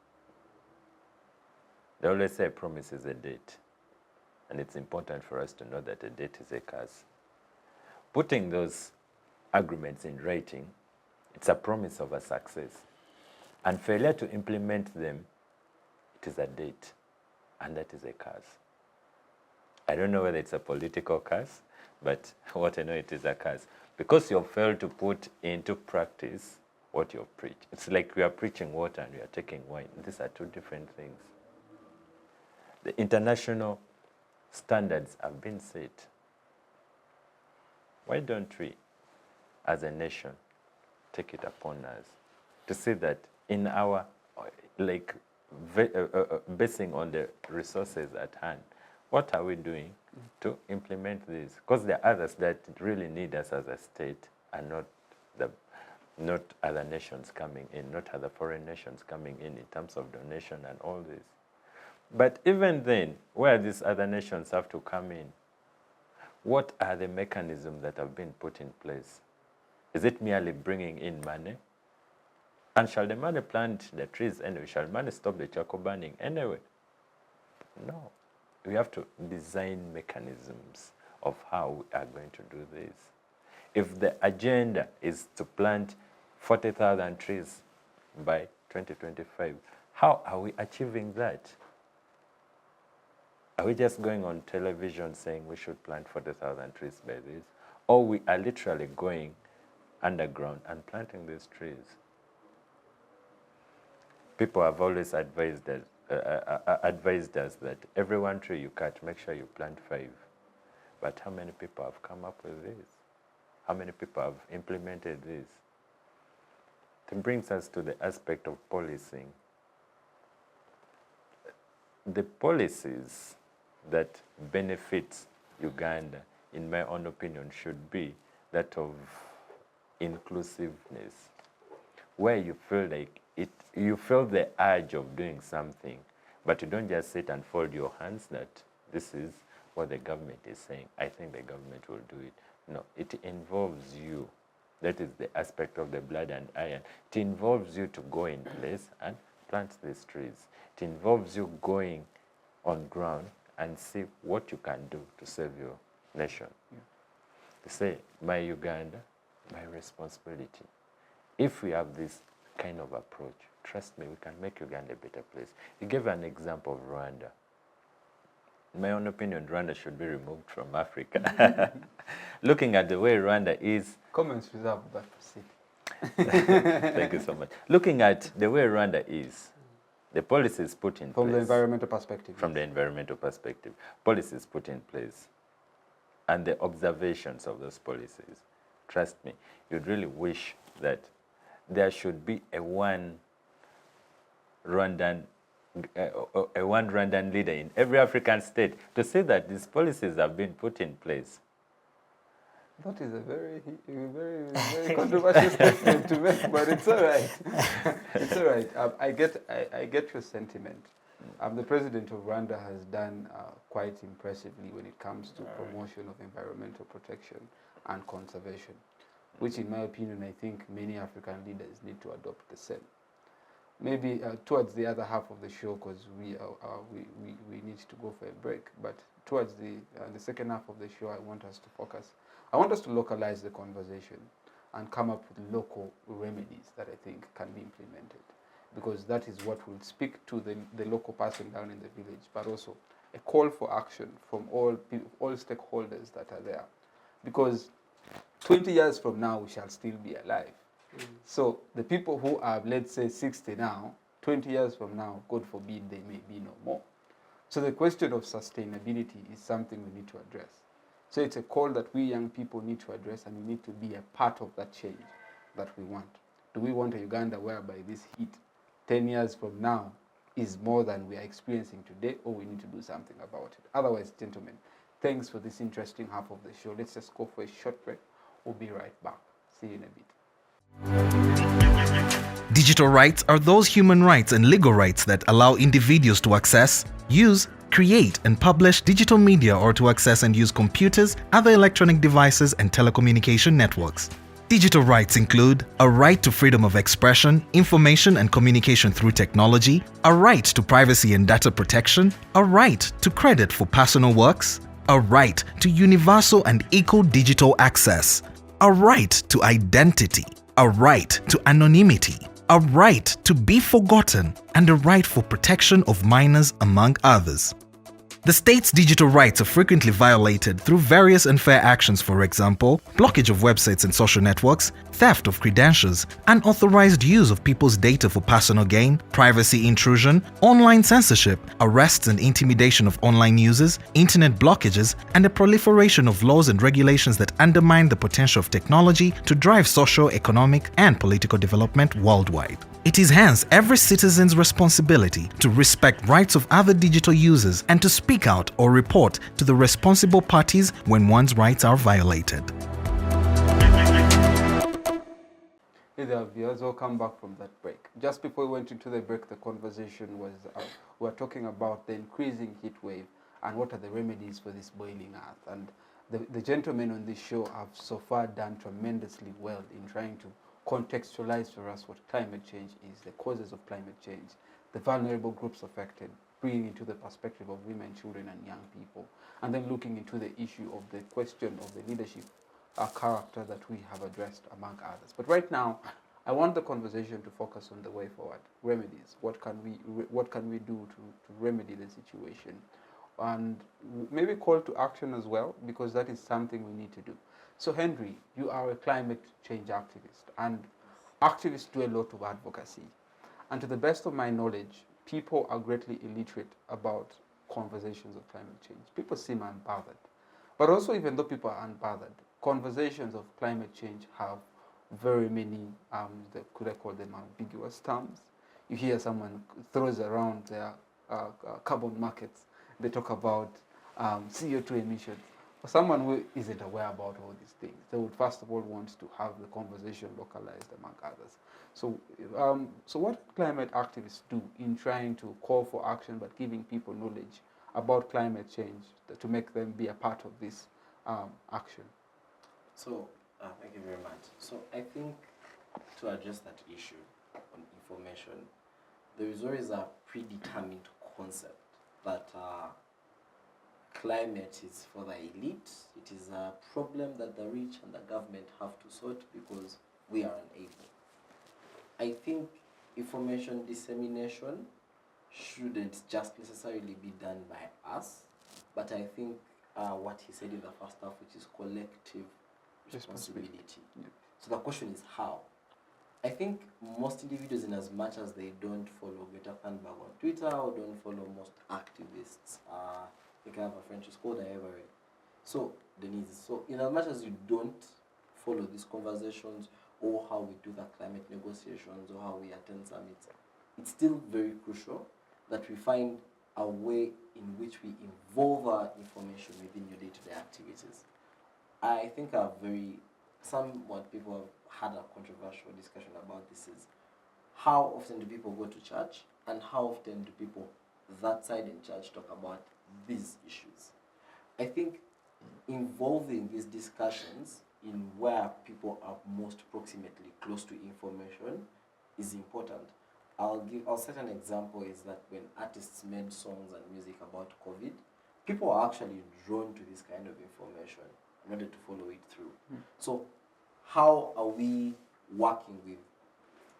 They always say a promise is a date, and it's important for us to know that a date is a curse. Putting those agreements in writing, it's a promise of a success. And failure to implement them, it is a date, and that is a curse. I don't know whether it's a political curse, but what I know, it is a curse. Because you have failed to put into practice what you have preached. It's like we are preaching water and we are taking wine. These are two different things. The international standards have been set. Why don't we, as a nation, take it upon us to see that in our, basing on the resources at hand, what are we doing to implement this? Because there are others that really need us as a state, and not other nations coming in, not other foreign nations coming in terms of donation and all this. But even then, where these other nations have to come in, what are the mechanisms that have been put in place? Is it merely bringing in money? And shall the money plant the trees anyway? Shall money stop the charcoal burning anyway? No. We have to design mechanisms of how we are going to do this. If the agenda is to plant 40,000 trees by 2025, how are we achieving that? Are we just going on television saying we should plant 40,000 trees by this? Or we are literally going underground and planting these trees? People have always advised us that every one tree you cut, make sure you plant 5. But how many people have come up with this? How many people have implemented this? It brings us to the aspect of policing. The policies that benefit Uganda in my own opinion, should be that of inclusiveness, where you feel like you feel the urge of doing something, but you don't just sit and fold your hands that this is what the government is saying. I think the government will do it. No, it involves you. That is the aspect of the blood and iron. It involves you to go in place and plant these trees. It involves you going on ground and see what you can do to save your nation. To say, my Uganda, my responsibility. If we have this kind of approach, trust me, we can make Uganda a better place. You gave an example of Rwanda. In my own opinion, Rwanda should be removed from Africa. Looking at the way Rwanda is...
Comments reserved, but proceed.
Thank you so much. Looking at the way Rwanda is, the policies put in place...
From the environmental perspective.
From the environmental perspective. Policies put in place. And the observations of those policies. Trust me, you'd really wish that there should be a one Rwandan leader in every African state to say that these policies have been put in place.
That is a very controversial statement to make, but it's all right. It's all right. I get your sentiment. The president of Rwanda has done quite impressively when it comes to promotion of environmental protection and conservation, which in my opinion, I think many African leaders need to adopt the same. Maybe towards the other half of the show, because we need to go for a break, but towards the second half of the show, I want us to focus. I want us to localize the conversation and come up with local remedies that I think can be implemented, because that is what will speak to the local person down in the village, but also a call for action from all stakeholders that are there. Because 20 years from now, we shall still be alive. So the people who are, let's say, 60 now, 20 years from now, God forbid, they may be no more. So the question of sustainability is something we need to address. So it's a call that we young people need to address, and we need to be a part of that change that we want. Do we want a Uganda whereby this heat 10 years from now is more than we are experiencing today, or we need to do something about it? Otherwise, gentlemen, thanks for this interesting half of the show. Let's just go for a short break. We'll be right back. See you in a bit.
Digital rights are those human rights and legal rights that allow individuals to access, use, create and publish digital media, or to access and use computers, other electronic devices and telecommunication networks. Digital rights include a right to freedom of expression, information and communication through technology, a right to privacy and data protection, a right to credit for personal works, a right to universal and equal digital access, a right to identity, a right to anonymity, a right to be forgotten, and a right for protection of minors, among others. The state's digital rights are frequently violated through various unfair actions, for example, blockage of websites and social networks, theft of credentials, unauthorized use of people's data for personal gain, privacy intrusion, online censorship, arrests and intimidation of online users, internet blockages, and the proliferation of laws and regulations that undermine the potential of technology to drive social, economic, and political development worldwide. It is hence every citizen's responsibility to respect rights of other digital users and to speak out or report to the responsible parties when one's rights are violated.
Hey there, viewers, welcome back from that break. Just before we went into the break, the conversation was, we were talking about the increasing heat wave and what are the remedies for this boiling earth. And the gentlemen on this show have so far done tremendously well in trying to contextualize for us what climate change is, the causes of climate change, the vulnerable groups affected, bringing into the perspective of women, children, and young people, and then looking into the issue of the question of the leadership character that we have addressed, among others. But right now, I want the conversation to focus on the way forward, remedies. What can we do to remedy the situation, and maybe call to action as well, because that is something we need to do. So Henry, you are a climate change activist, and activists do a lot of advocacy. And to the best of my knowledge, people are greatly illiterate about conversations of climate change. People seem unbothered. But also, even though people are unbothered, conversations of climate change have very many, could I call them ambiguous terms? You hear someone throws around their carbon markets. They talk about CO2 emissions. For someone who isn't aware about all these things, they would first of all want to have the conversation localized among others. So what climate activists do in trying to call for action but giving people knowledge about climate change to make them be a part of this action?
So, thank you very much. So, I think to address that issue on information, there is always a predetermined concept that climate is for the elite. It is a problem that the rich and the government have to sort because we are unable. I think information dissemination shouldn't just necessarily be done by us, but I think what he said in the first half, which is collective responsibility.
Yeah.
So the question is how? I think most individuals, in as much as they don't follow Greta Thunberg on Twitter or don't follow most activists, I think I have a friend who's called Ivory. So Denise, so in as much as you don't follow these conversations or how we do the climate negotiations or how we attend summits, it's still very crucial that we find a way in which we involve our information within your day-to-day activities. I think somewhat people have had a controversial discussion about this is how often do people go to church and how often do people that side in church talk about these issues. I think involving these discussions in where people are most proximately close to information is important. I'll set an example is that when artists made songs and music about COVID, people are actually drawn to this kind of information in order to follow it through. So how are we working with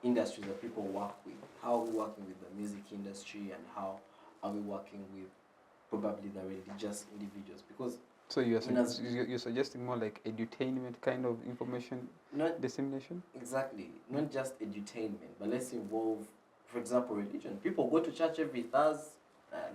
industries that people work with? How are we working with the music industry and how are we working with probably the religious individuals? Because
so you're suggesting more like edutainment kind of information dissemination?
Exactly. Not just edutainment, but let's involve, for example, religion. People go to church every Thursday.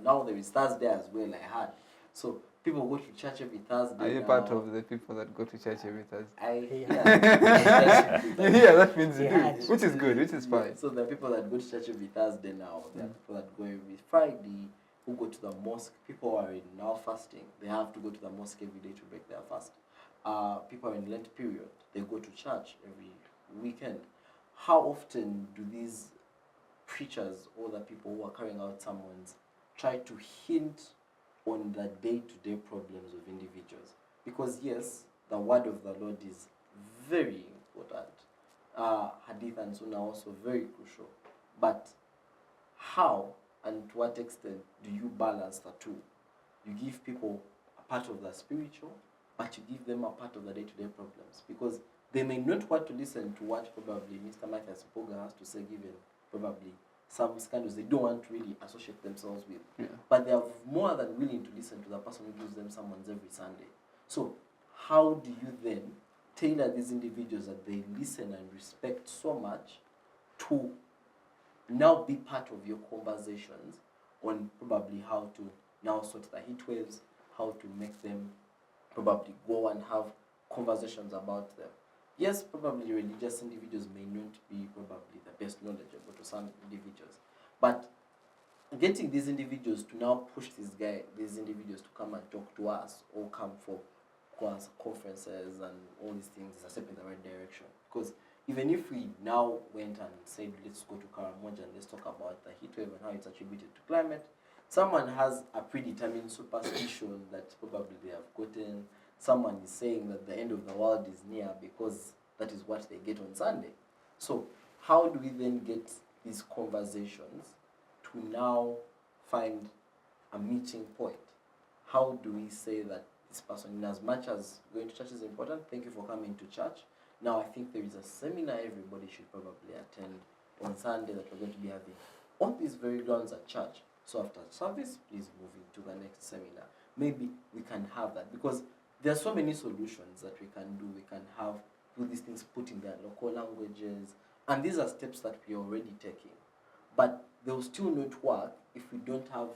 Now there is Thursday as well, I heard. So people go to church every Thursday.
Are you part of the people that go to church every Thursday?
Yeah,
that means you do, which is good, which is fine.
So there are people that go to church every Thursday now. There are people that go every Friday, who go to the mosque. People are in now fasting. They have to go to the mosque every day to break their fast. People are in Lent period. They go to church every weekend. How often do these preachers or the people who are carrying out sermons try to hint on the day-to-day problems of individuals? Because yes, the word of the Lord is very important. Hadith and Sunnah are also very crucial. But how and to what extent do you balance the two? You give people a part of the spiritual, but you give them a part of the day-to-day problems. Because they may not want to listen to what probably Mr. Matthias Poga has to say, given probably some scandals they don't want to really associate themselves with.
Yeah.
But they are more than willing to listen to the person who gives them sermons every Sunday. So how do you then tailor these individuals that they listen and respect so much to now be part of your conversations on probably how to now sort the heat waves, how to make them probably go and have conversations about them? Yes, probably religious individuals may not be probably the best knowledgeable to some individuals, but getting these individuals to now push these individuals to come and talk to us or come for conferences and all these things is a step in the right direction. Because even if we now went and said, let's go to Karamoja and let's talk about the heat wave and how it's attributed to climate, someone has a predetermined superstition that probably they have gotten. Someone is saying that the end of the world is near because that is what they get on Sunday. So how do we then get these conversations to now find a meeting point? How do we say that this person, in as much as going to church is important, thank you for coming to church. Now I think there is a seminar everybody should probably attend on Sunday that we're going to be having on these very grounds at church. So after service, please move into the next seminar. Maybe we can have that, because there are so many solutions that we can do. We can have these things put in their local languages, and these are steps that we are already taking. But they will still not work if we don't have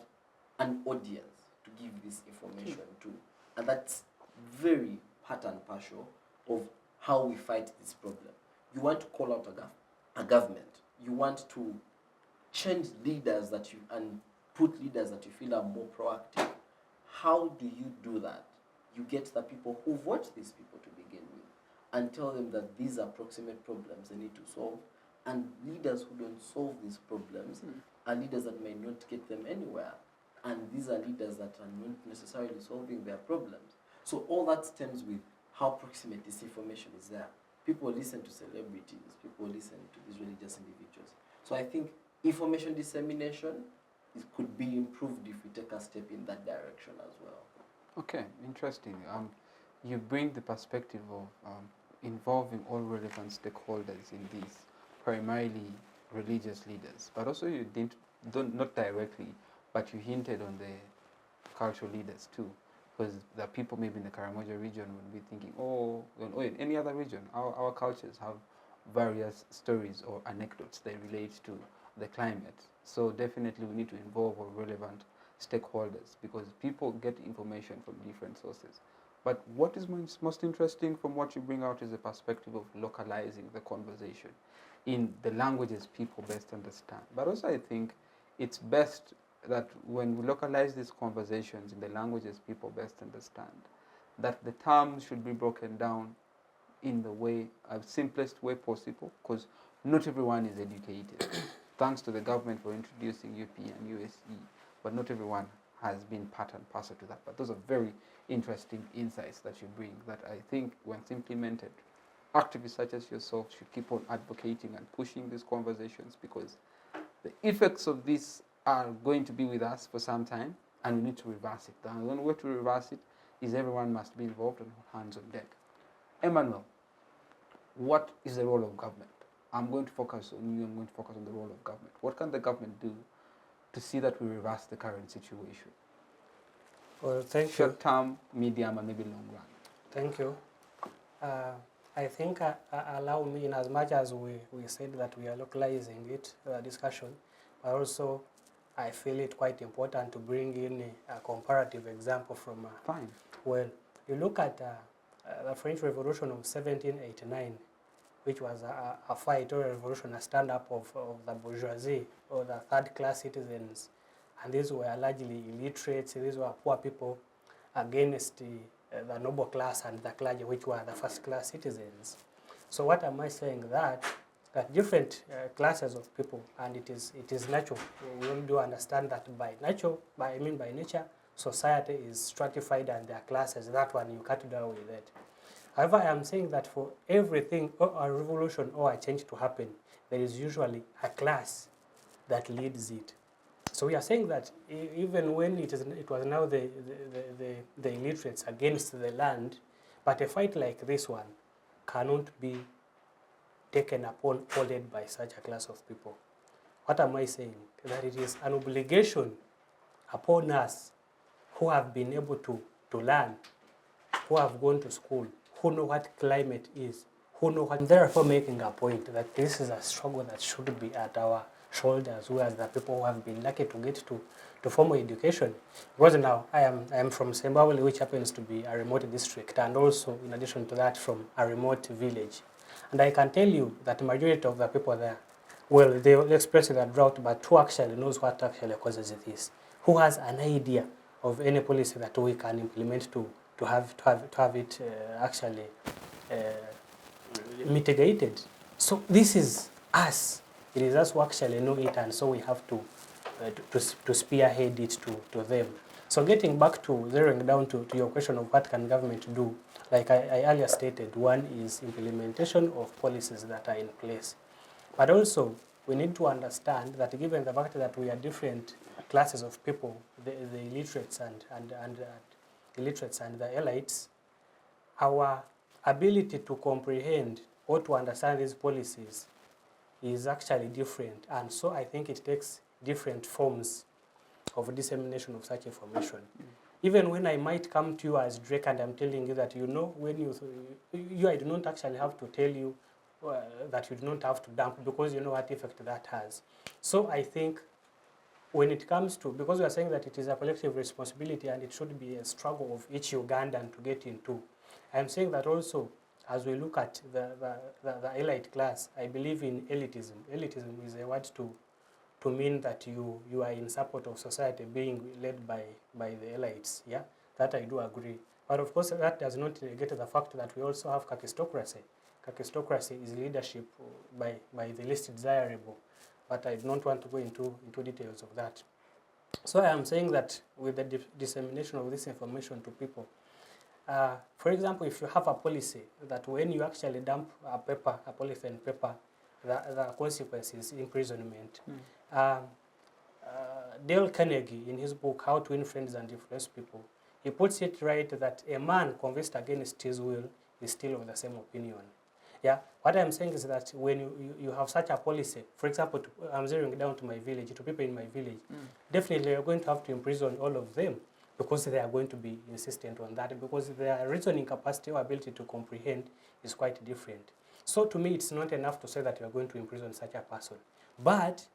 an audience to give this information to. And that's very part and parcel of how we fight this problem. You want to call out a government. You want to change leaders and put leaders that you feel are more proactive. How do you do that you get the people who vote these people to begin with and tell them that these are proximate problems they need to solve. And leaders who don't solve these problems are leaders that may not get them anywhere. And these are leaders that are not necessarily solving their problems. So all that stems with how proximate this information is there. People listen to celebrities, people listen to these religious individuals. So I think information dissemination could be improved if we take a step in that direction as well.
Okay, interesting. You bring the perspective of involving all relevant stakeholders in this, primarily religious leaders, but also you not directly, but you hinted on the cultural leaders too, because the people maybe in the Karamoja region would be thinking, oh, in any other region, our cultures have various stories or anecdotes they relate to the climate. So definitely we need to involve all relevant stakeholders because people get information from different sources. But what is most interesting from what you bring out is the perspective of localizing the conversation in the languages people best understand. But also I think it's best that when we localize these conversations in the languages people best understand, that the terms should be broken down in the way, simplest way possible, because not everyone is educated. Thanks to the government for introducing UP and USE, but not everyone has been part and parcel to that. But those are very interesting insights that you bring that I think when implemented, activists such as yourself should keep on advocating and pushing these conversations because the effects of this are going to be with us for some time and we need to reverse it. The only way to reverse it is everyone must be involved and hands on deck. Emmanuel, what is the role of government? I'm going to focus on you, I'm going to focus on the role of government. What can the government do to see that we reverse the current situation?
Well, thank you.
Short term, medium, and maybe long run.
Thank you. I think allow me, in as much as we said that we are localizing it, discussion, but also I feel it quite important to bring in a comparative example from,
Fine.
Well, you look at the French Revolution of 1789, which was a fight or a revolution, a stand-up of the bourgeoisie or the third-class citizens. And these were largely illiterates, these were poor people against the noble class and the clergy, which were the first-class citizens. So what am I saying? That different classes of people, and it is natural. We all do understand that by nature, society is stratified and there are classes. That one, you can't do away with it. However, I am saying that for everything, or a revolution or a change to happen, there is usually a class that leads it. So we are saying that even when it was now the illiterates against the land, but a fight like this one cannot be taken upon or led by such a class of people. What am I saying? That it is an obligation upon us who have been able to learn, who have gone to school, who know what climate is, who know what, therefore making a point that this is a struggle that should be at our shoulders, whereas the people who have been lucky to get to formal education. Because now I am from Zimbabwe, which happens to be a remote district, and also in addition to that from a remote village. And I can tell you that the majority of the people there, well, they will express their drought, but who actually knows what actually causes this? Who has an idea of any policy that we can implement to have it actually mitigated? So this is us. It is us who actually know it, and so we have to spearhead it to them. So getting back to zeroing down to your question of what can government do, like I earlier stated, one is implementation of policies that are in place. But also, we need to understand that given the fact that we are different classes of people, the illiterates and the elites, our ability to comprehend or to understand these policies is actually different. And so I think it takes different forms of dissemination of such information. Even when I might come to you as Drake and I'm telling you that, when I do not actually have to tell you that you do not have to dump because you know what effect that has. So I think when it comes to, because we are saying that it is a collective responsibility and it should be a struggle of each Ugandan to get into, I'm saying that also as we look at the elite class, I believe in elitism. Elitism is a word to mean that you are in support of society being led by the elites. Yeah, that I do agree. But of course, that does not negate the fact that we also have kakistocracy. Kakistocracy is leadership by the least desirable, but I don't want to go into details of that. So I am saying that with the dissemination of this information to people, for example, if you have a policy that when you actually dump a polythene paper, the consequence is imprisonment. Dale Carnegie, in his book, How to Win Friends and Influence People, he puts it right that a man convinced against his will is still of the same opinion. Yeah, what I'm saying is that when you have such a policy, for example, I'm zeroing down to my village, to people in my village, definitely you're going to have to imprison all of them because they are going to be insistent on that, because their reasoning capacity or ability to comprehend is quite different. So to me, it's not enough to say that you're going to imprison such a person, but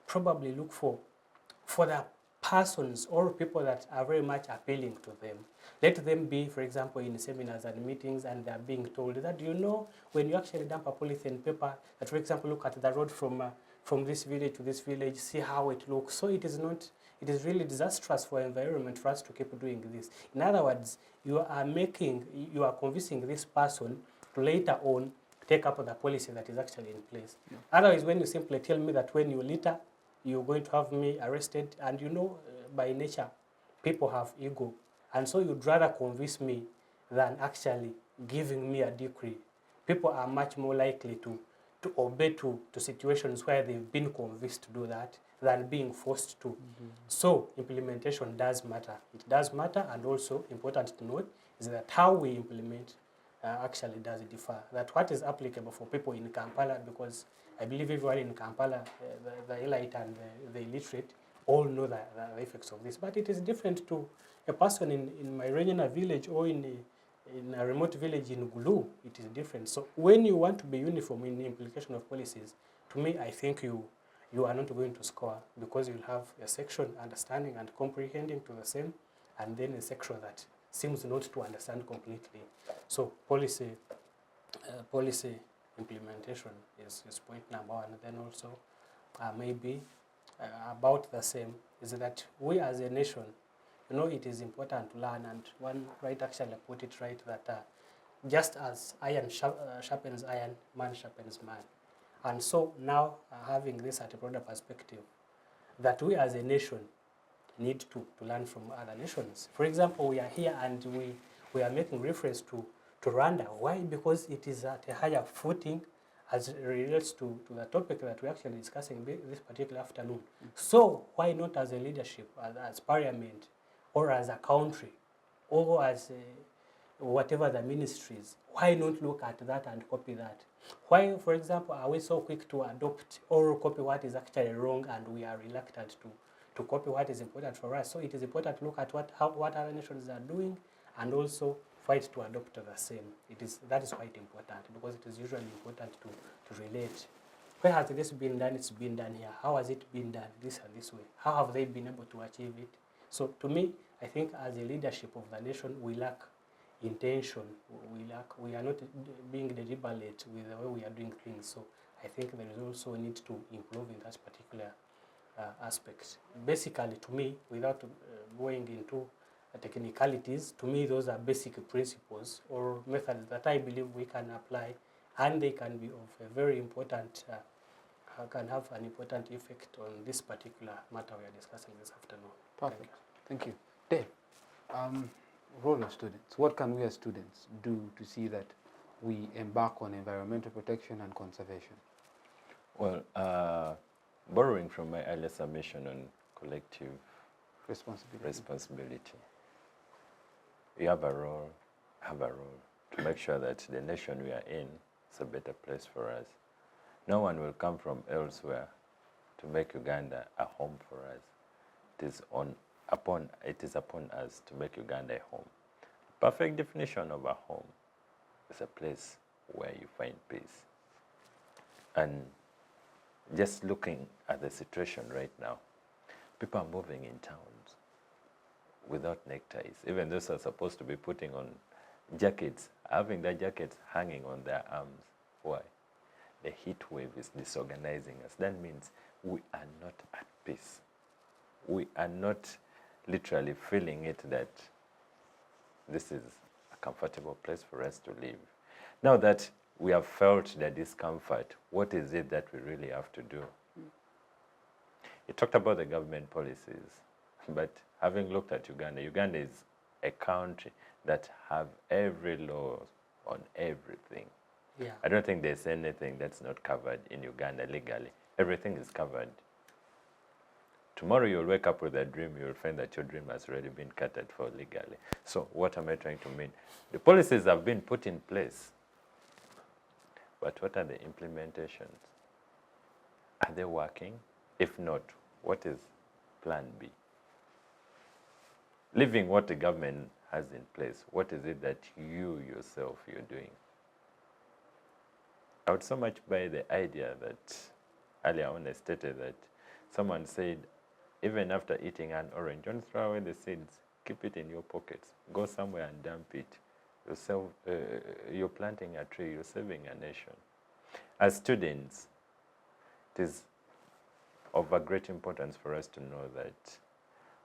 probably look for the persons or people that are very much appealing to them. Let them be, for example, in seminars and meetings, and they're being told that, you know, when you actually dump a polythene paper, that, for example, look at the road from this village to this village, see how it looks. So it is really disastrous for environment for us to keep doing this. In other words, you are convincing this person to later on take up the policy that is actually in place. Yeah. Otherwise, when you simply tell me that when you litter, you're going to have me arrested, and you know, by nature, people have ego. And so you'd rather convince me than actually giving me a decree. People are much more likely to obey to situations where they've been convinced to do that than being forced to. So implementation does matter. It does matter, and also important to note is that how we implement actually does differ. That what is applicable for people in Kampala, because I believe everyone in Kampala, the elite and the illiterate, all know the effects of this. But it is different to a person in my regional village or in a remote village in Gulu. It is different. So when you want to be uniform in the implication of policies, to me, I think you are not going to score, because you'll have a section understanding and comprehending to the same, and then a section that seems not to understand completely. So policy implementation is point number one. And then also maybe about the same is that we as a nation, you know, it is important to learn, and one right actually put it right that just as iron sharpens iron, man sharpens man. And so now having this at a broader perspective, that we as a nation need to learn from other nations. For example, we are here and we are making reference to Rwanda. Why? Because it is at a higher footing as it relates to the topic that we're actually discussing this particular afternoon. So why not as a leadership, as parliament, or as a country, or as whatever the ministries, why not look at that and copy that? Why, for example, are we so quick to adopt or copy what is actually wrong, and we are reluctant to copy what is important for us? So it is important to look at what other nations are doing, and also fight to adopt the same. That is quite important, because it is usually important to relate. Where has this been done? It's been done here. How has it been done? This and this way. How have they been able to achieve it? So to me, I think as a leadership of the nation, we lack intention. We are not being deliberate with the way we are doing things. So I think there is also a need to improve in that particular aspect. Basically, to me, without going into technicalities, to me those are basic principles or methods that I believe we can apply, and they can be of a very important, can have an important effect on this particular matter we are discussing this afternoon.
Perfect. Thank you. Dave, role of students. What can we as students do to see that we embark on environmental protection and conservation?
Well, borrowing from my earlier submission on collective responsibility. We have a role to make sure that the nation we are in is a better place for us. No one will come from elsewhere to make Uganda a home for us. It is upon us to make Uganda a home. Perfect definition of a home is a place where you find peace. And just looking at the situation right now, people are moving in towns without neckties. Even those are supposed to be putting on jackets, having their jackets hanging on their arms. Why? The heat wave is disorganizing us. That means we are not at peace. We are not literally feeling it that this is comfortable place for us to live. Now that we have felt the discomfort, what is it that we really have to do? You talked about the government policies, but having looked at Uganda, Uganda is a country that have every law on everything.
Yeah.
I don't think there's anything that's not covered in Uganda legally. Everything is covered. Tomorrow you'll wake up with a dream, you'll find that your dream has already been catered for legally. So what am I trying to mean? The policies have been put in place, but what are the implementations? Are they working? If not, what is plan B? Leaving what the government has in place, what is it that you yourself you're doing? I would so much buy the idea that earlier on I stated that someone said, even after eating an orange, don't throw away the seeds, keep it in your pockets, go somewhere and dump it. You're planting a tree, you're saving a nation. As students, it is of a great importance for us to know that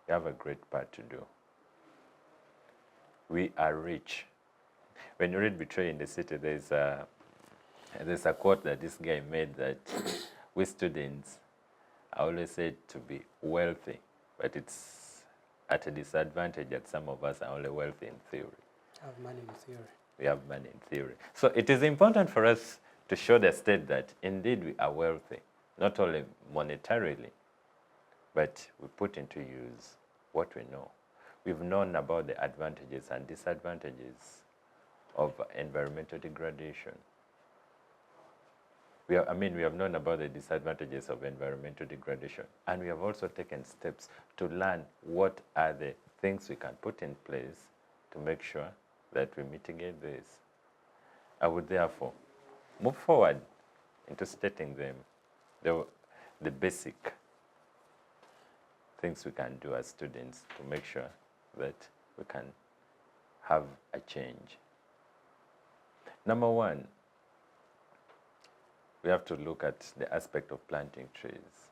we have a great part to do. We are rich. When you read Betray in the City, there's a quote that this guy made that we students are always said to be wealthy, but it's at a disadvantage that some of us are only wealthy in theory.
Have money in theory.
We have money in theory. So it is important for us to show the state that indeed we are wealthy, not only monetarily, but we put into use what we know. We've known about the advantages and disadvantages of environmental degradation. We have known about the disadvantages of environmental degradation, and we have also taken steps to learn what are the things we can put in place to make sure that we mitigate this. I would therefore move forward into stating them, the basic things we can do as students to make sure that we can have a change. Number one, we have to look at the aspect of planting trees.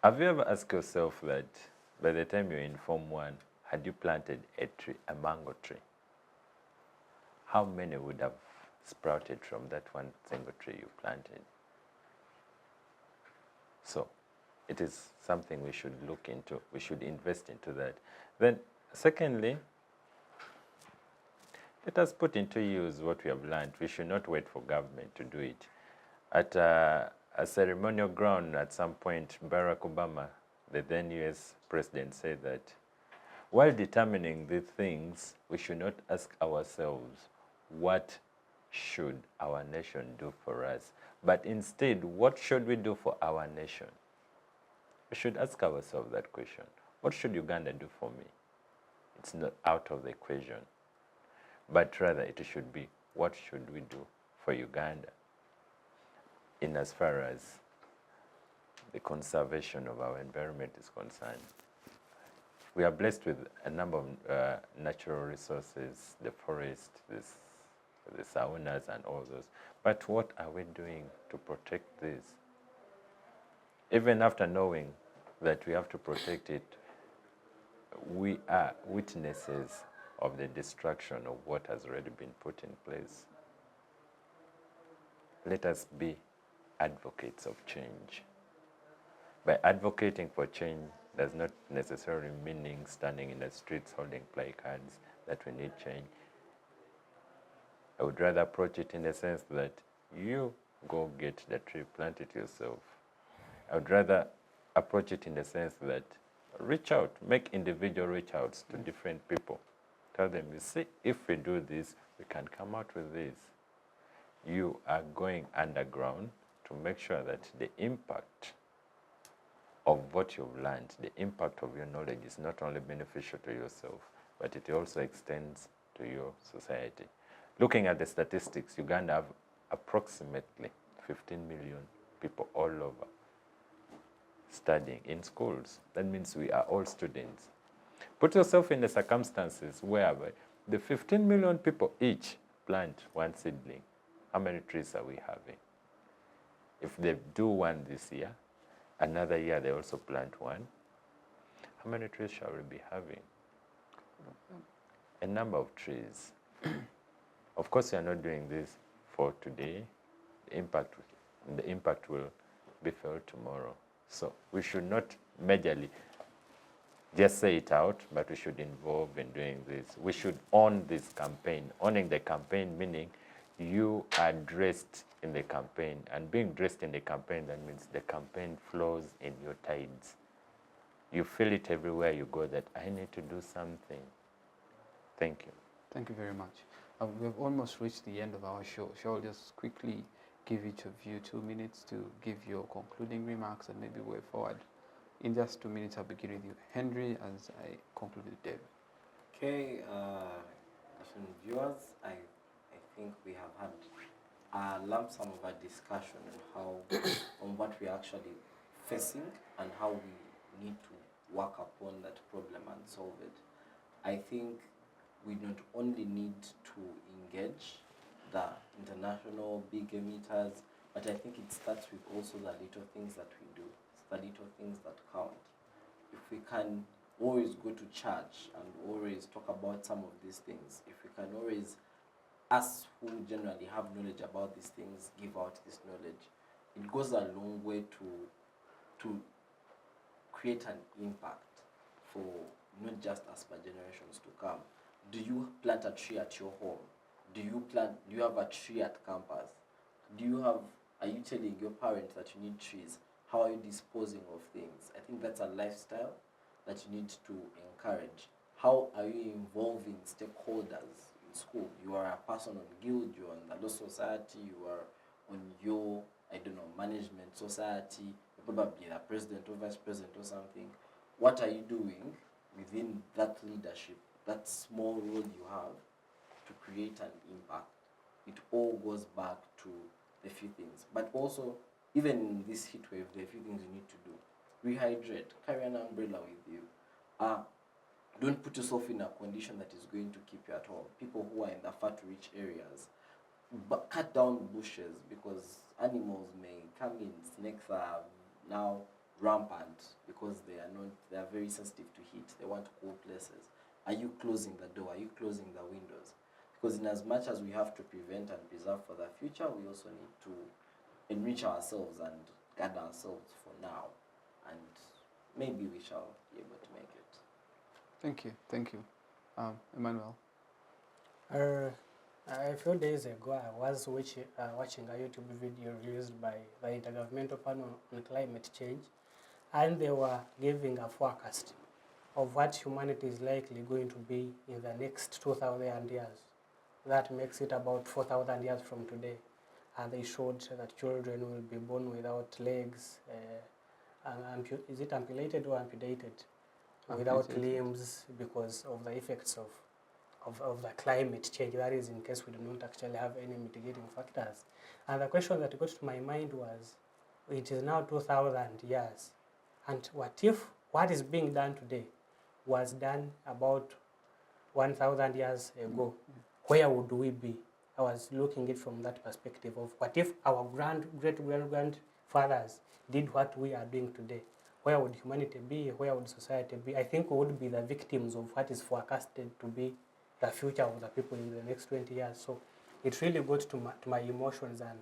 Have you ever asked yourself that by the time you're in Form 1, had you planted a tree, a mango tree, how many would have sprouted from that one single tree you planted? So it is something we should look into. We should invest into that. Then secondly, let us put into use what we have learned. We should not wait for government to do it. At a ceremonial ground at some point, Barack Obama, the then US president, said that while determining these things, we should not ask ourselves, what should our nation do for us? But instead, what should we do for our nation? We should ask ourselves that question. What should Uganda do for me? It's not out of the equation. But rather it should be, what should we do for Uganda in as far as the conservation of our environment is concerned? We are blessed with a number of natural resources, the forest, the saunas and all those. But what are we doing to protect this? Even after knowing that we have to protect it, we are witnesses of the destruction of what has already been put in place. Let us be advocates of change. By advocating for change does not necessarily mean standing in the streets holding placards that we need change. I would rather approach it in the sense that you go get the tree, plant it yourself. I would rather approach it in the sense that reach out, make individual reach outs to different people. Tell them, you see, if we do this, we can come out with this. You are going underground to make sure that the impact of what you've learned, the impact of your knowledge is not only beneficial to yourself, but it also extends to your society. Looking at the statistics, Uganda have approximately 15 million people all over studying in schools. That means we are all students. Put yourself in the circumstances whereby the 15 million people each plant one seedling. How many trees are we having? If they do one this year, another year they also plant one, how many trees shall we be having? a number of trees. Of course, we are not doing this for today. The impact will be felt tomorrow. So we should not majorly just say it out, but we should involve in doing this. We should own this campaign. Owning the campaign meaning you are dressed in the campaign, and being dressed in the campaign, that means the campaign flows in your tides. You feel it everywhere you go that I need to do something. Thank you.
Thank you very much. We have almost reached the end of our show. Shall I just quickly give each of you 2 minutes to give your concluding remarks and maybe way forward? In just 2 minutes, I'll begin with you, Henry, as I conclude with David.
Okay, listen, viewers, I think we have had a lump sum of a discussion on how, on what we're actually facing and how we need to work upon that problem and solve it. I think we not only need to engage the international big emitters, but I think it starts with also the little things that we do. It's the little things that count. If we can always go to church and always talk about some of these things, if we can always, us who generally have knowledge about these things, give out this knowledge, it goes a long way to create an impact for not just us but generations to come. Do you plant a tree at your home? Do you have a tree at campus? Are you telling your parents that you need trees? How are you disposing of things? I think that's a lifestyle that you need to encourage. How are you involving stakeholders in school? You are a person on guild, you're on the law society, you are on your, management society, you're probably the president or vice president or something. What are you doing within that leadership, that small role you have to create an impact? It all goes back to the few things. But also, even in this heat wave, there are a few things you need to do. Rehydrate, carry an umbrella with you. Don't put yourself in a condition that is going to keep you at home. People who are in the far-to-reach areas, but cut down bushes because animals may come in. Snakes are now rampant because they are very sensitive to heat. They want cool places. Are you closing the door? Are you closing the windows? Because in as much as we have to prevent and preserve for the future, we also need to enrich ourselves and guard ourselves for now. And maybe we shall be able to make it.
Thank you. Emmanuel.
A few days ago, I was watching a YouTube video released by the Intergovernmental Panel on Climate Change, and they were giving a forecast of what humanity is likely going to be in the next 2,000 years. That makes it about 4,000 years from today. And they showed that children will be born without legs, is it amputated or amputated? Without limbs because of the effects of the climate change. That is in case we do not actually have any mitigating factors. And the question that got to my mind was, it is now 2,000 years. And what if what is being done today was done about 1,000 years ago? Where would we be? I was looking at it from that perspective of what if our great-grandfathers did what we are doing today? Where would humanity be? Where would society be? I think we would be the victims of what is forecasted to be the future of the people in the next 20 years. So it really got to my emotions, and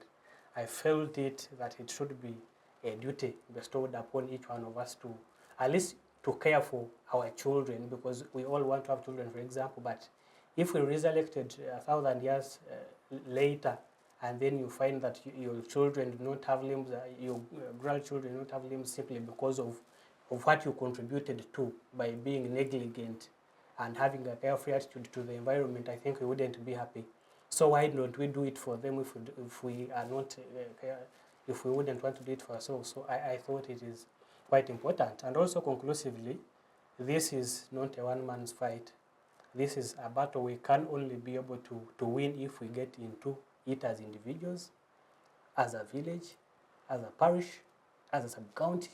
I felt it that it should be a duty bestowed upon each one of us to at least to care for our children, because we all want to have children, for example. But if we resurrected 1,000 years later, and then you find that your children do not have limbs, your grandchildren do not have limbs simply because of what you contributed to by being negligent and having a carefree attitude to the environment, I think we wouldn't be happy. So why don't we do it for them if we are not, if we wouldn't want to do it for ourselves? So I thought it is quite important. And also conclusively, this is not a one-man's fight. This is a battle we can only be able to win if we get into it as individuals, as a village, as a parish, as a sub-county,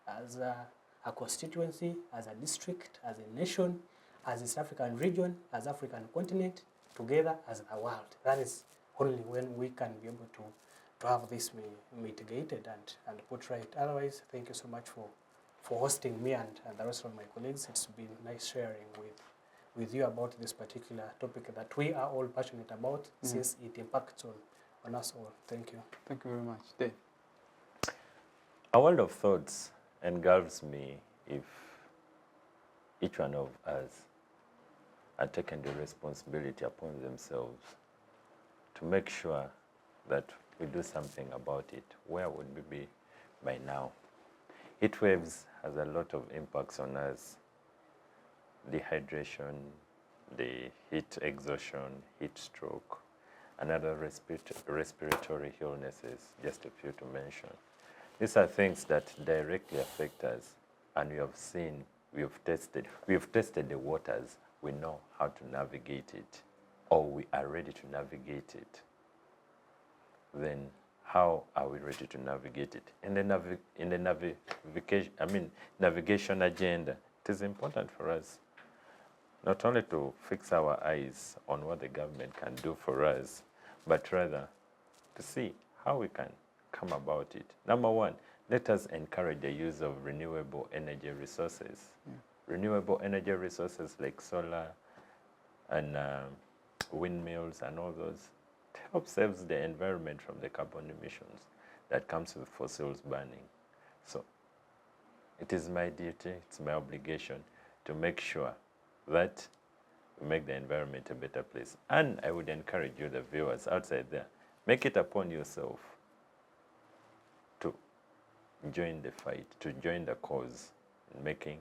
as a constituency, as a district, as a nation, as East African region, as African continent, together as the world. That is only when we can be able to have this mitigated and put right. Otherwise, thank you so much for hosting me and the rest of my colleagues. It's been nice sharing with you about this particular topic that we are all passionate about, since it impacts on us all. Thank you.
Thank you very much. Dave.
A world of thoughts engulfs me if each one of us had taken the responsibility upon themselves to make sure that we do something about it. Where would we be by now? Heat waves has a lot of impacts on us. Dehydration, the heat exhaustion, heat stroke, and other respiratory illnesses, just a few to mention. These are things that directly affect us, and we have seen, we have tested the waters. We know how to navigate it, or we are ready to navigate it. Then how are we ready to navigate it? In the navigation agenda, it is important for us not only to fix our eyes on what the government can do for us, but rather to see how we can come about it. Number one, let us encourage the use of renewable energy resources. Renewable energy resources like solar and windmills and all those to help save the environment from the carbon emissions that comes with fossils burning. So it is my duty, it's my obligation to make sure that we make the environment a better place. And I would encourage you, the viewers outside there, make it upon yourself to join the fight, to join the cause in making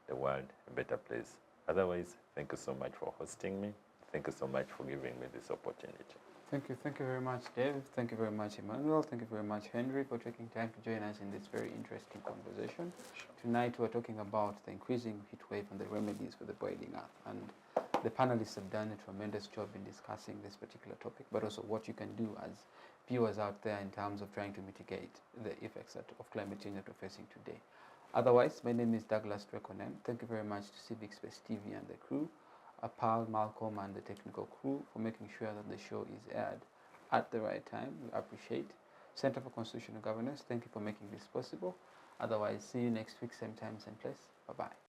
the world a better place. Otherwise, thank you so much for hosting me. Thank you so much for giving me this opportunity.
Thank you very much, Dave. Thank you very much, Emmanuel. Thank you very much, Henry, for taking time to join us in this very interesting conversation. Tonight, we're talking about the increasing heat wave and the remedies for the boiling earth. And the panelists have done a tremendous job in discussing this particular topic, but also what you can do as viewers out there in terms of trying to mitigate the effects of climate change that we're facing today. Otherwise, my name is Douglas Drake. Thank you very much to Civic Space TV and the crew, Pal, Malcolm, and the technical crew for making sure that the show is aired at the right time. We appreciate. Center for Constitutional Governance, thank you for making this possible. Otherwise, see you next week, same time, same place. Bye-bye.